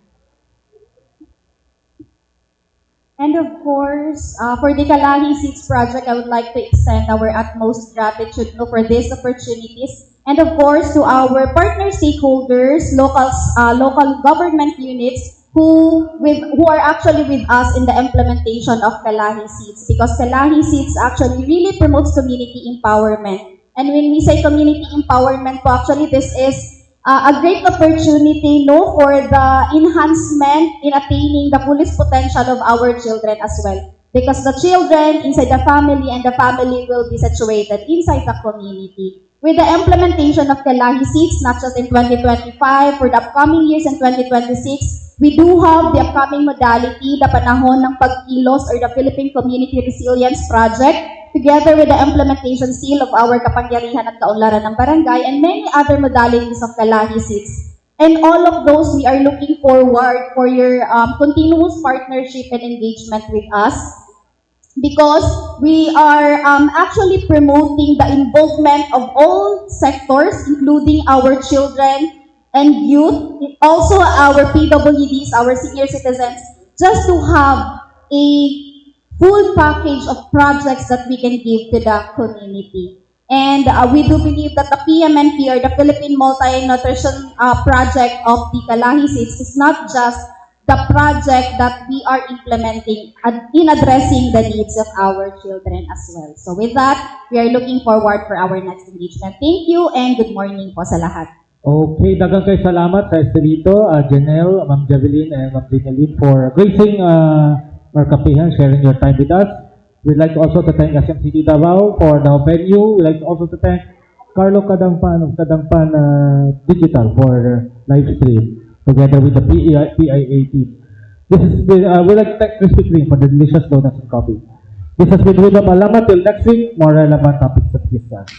And of course, for the Kalahi Seeds Project, I would like to extend our utmost gratitude for these opportunities. And of course, to our partner stakeholders, local government units, who are actually with us in the implementation of Kalahi Seeds, because Kalahi Seeds actually really promotes community empowerment. And when we say community empowerment po, actually this is a great opportunity, no, for the enhancement in attaining the fullest potential of our children as well. Because the children inside the family and the family will be situated inside the community. With the implementation of Kalahi Seeds, not just in 2025, for the upcoming years in 2026, we do have the upcoming modality, the Panahon ng Pagkilos or the Philippine Community Resilience Project, together with the implementation seal of our Kapangyarihan at Kaunlaran ng Barangay and many other modalities of Kalahi Seeds. And all of those, we are looking forward for your continuous partnership and engagement with us, because we are actually promoting the involvement of all sectors, including our children and youth, also our PWDs, our senior citizens, just to have a full package of projects that we can give to the community. And we do believe that the PMNP, or the Philippine Multi-Nutrition Project of the Kalahi Seeds, is not just the project that we are implementing in addressing the needs of our children as well. So with that, we are looking forward for our next engagement. Thank you and good morning po sa lahat. Okay, daghang kay salamat sa Estelito, Janelle, Ma'am Javelin, and Ma'am Dinelin for gracing our kapihan, sharing your time with us. We'd like to also to thank SMCT Davao for the venue. We'd like to also to thank Carlo Kadampan of Kadampan Digital for live stream, together with the PIA team. This is we'd like to thank Krispy Kreme for the delicious donuts and coffee. This has been Rhythm Alama. Till next week, more relevant topics to discuss.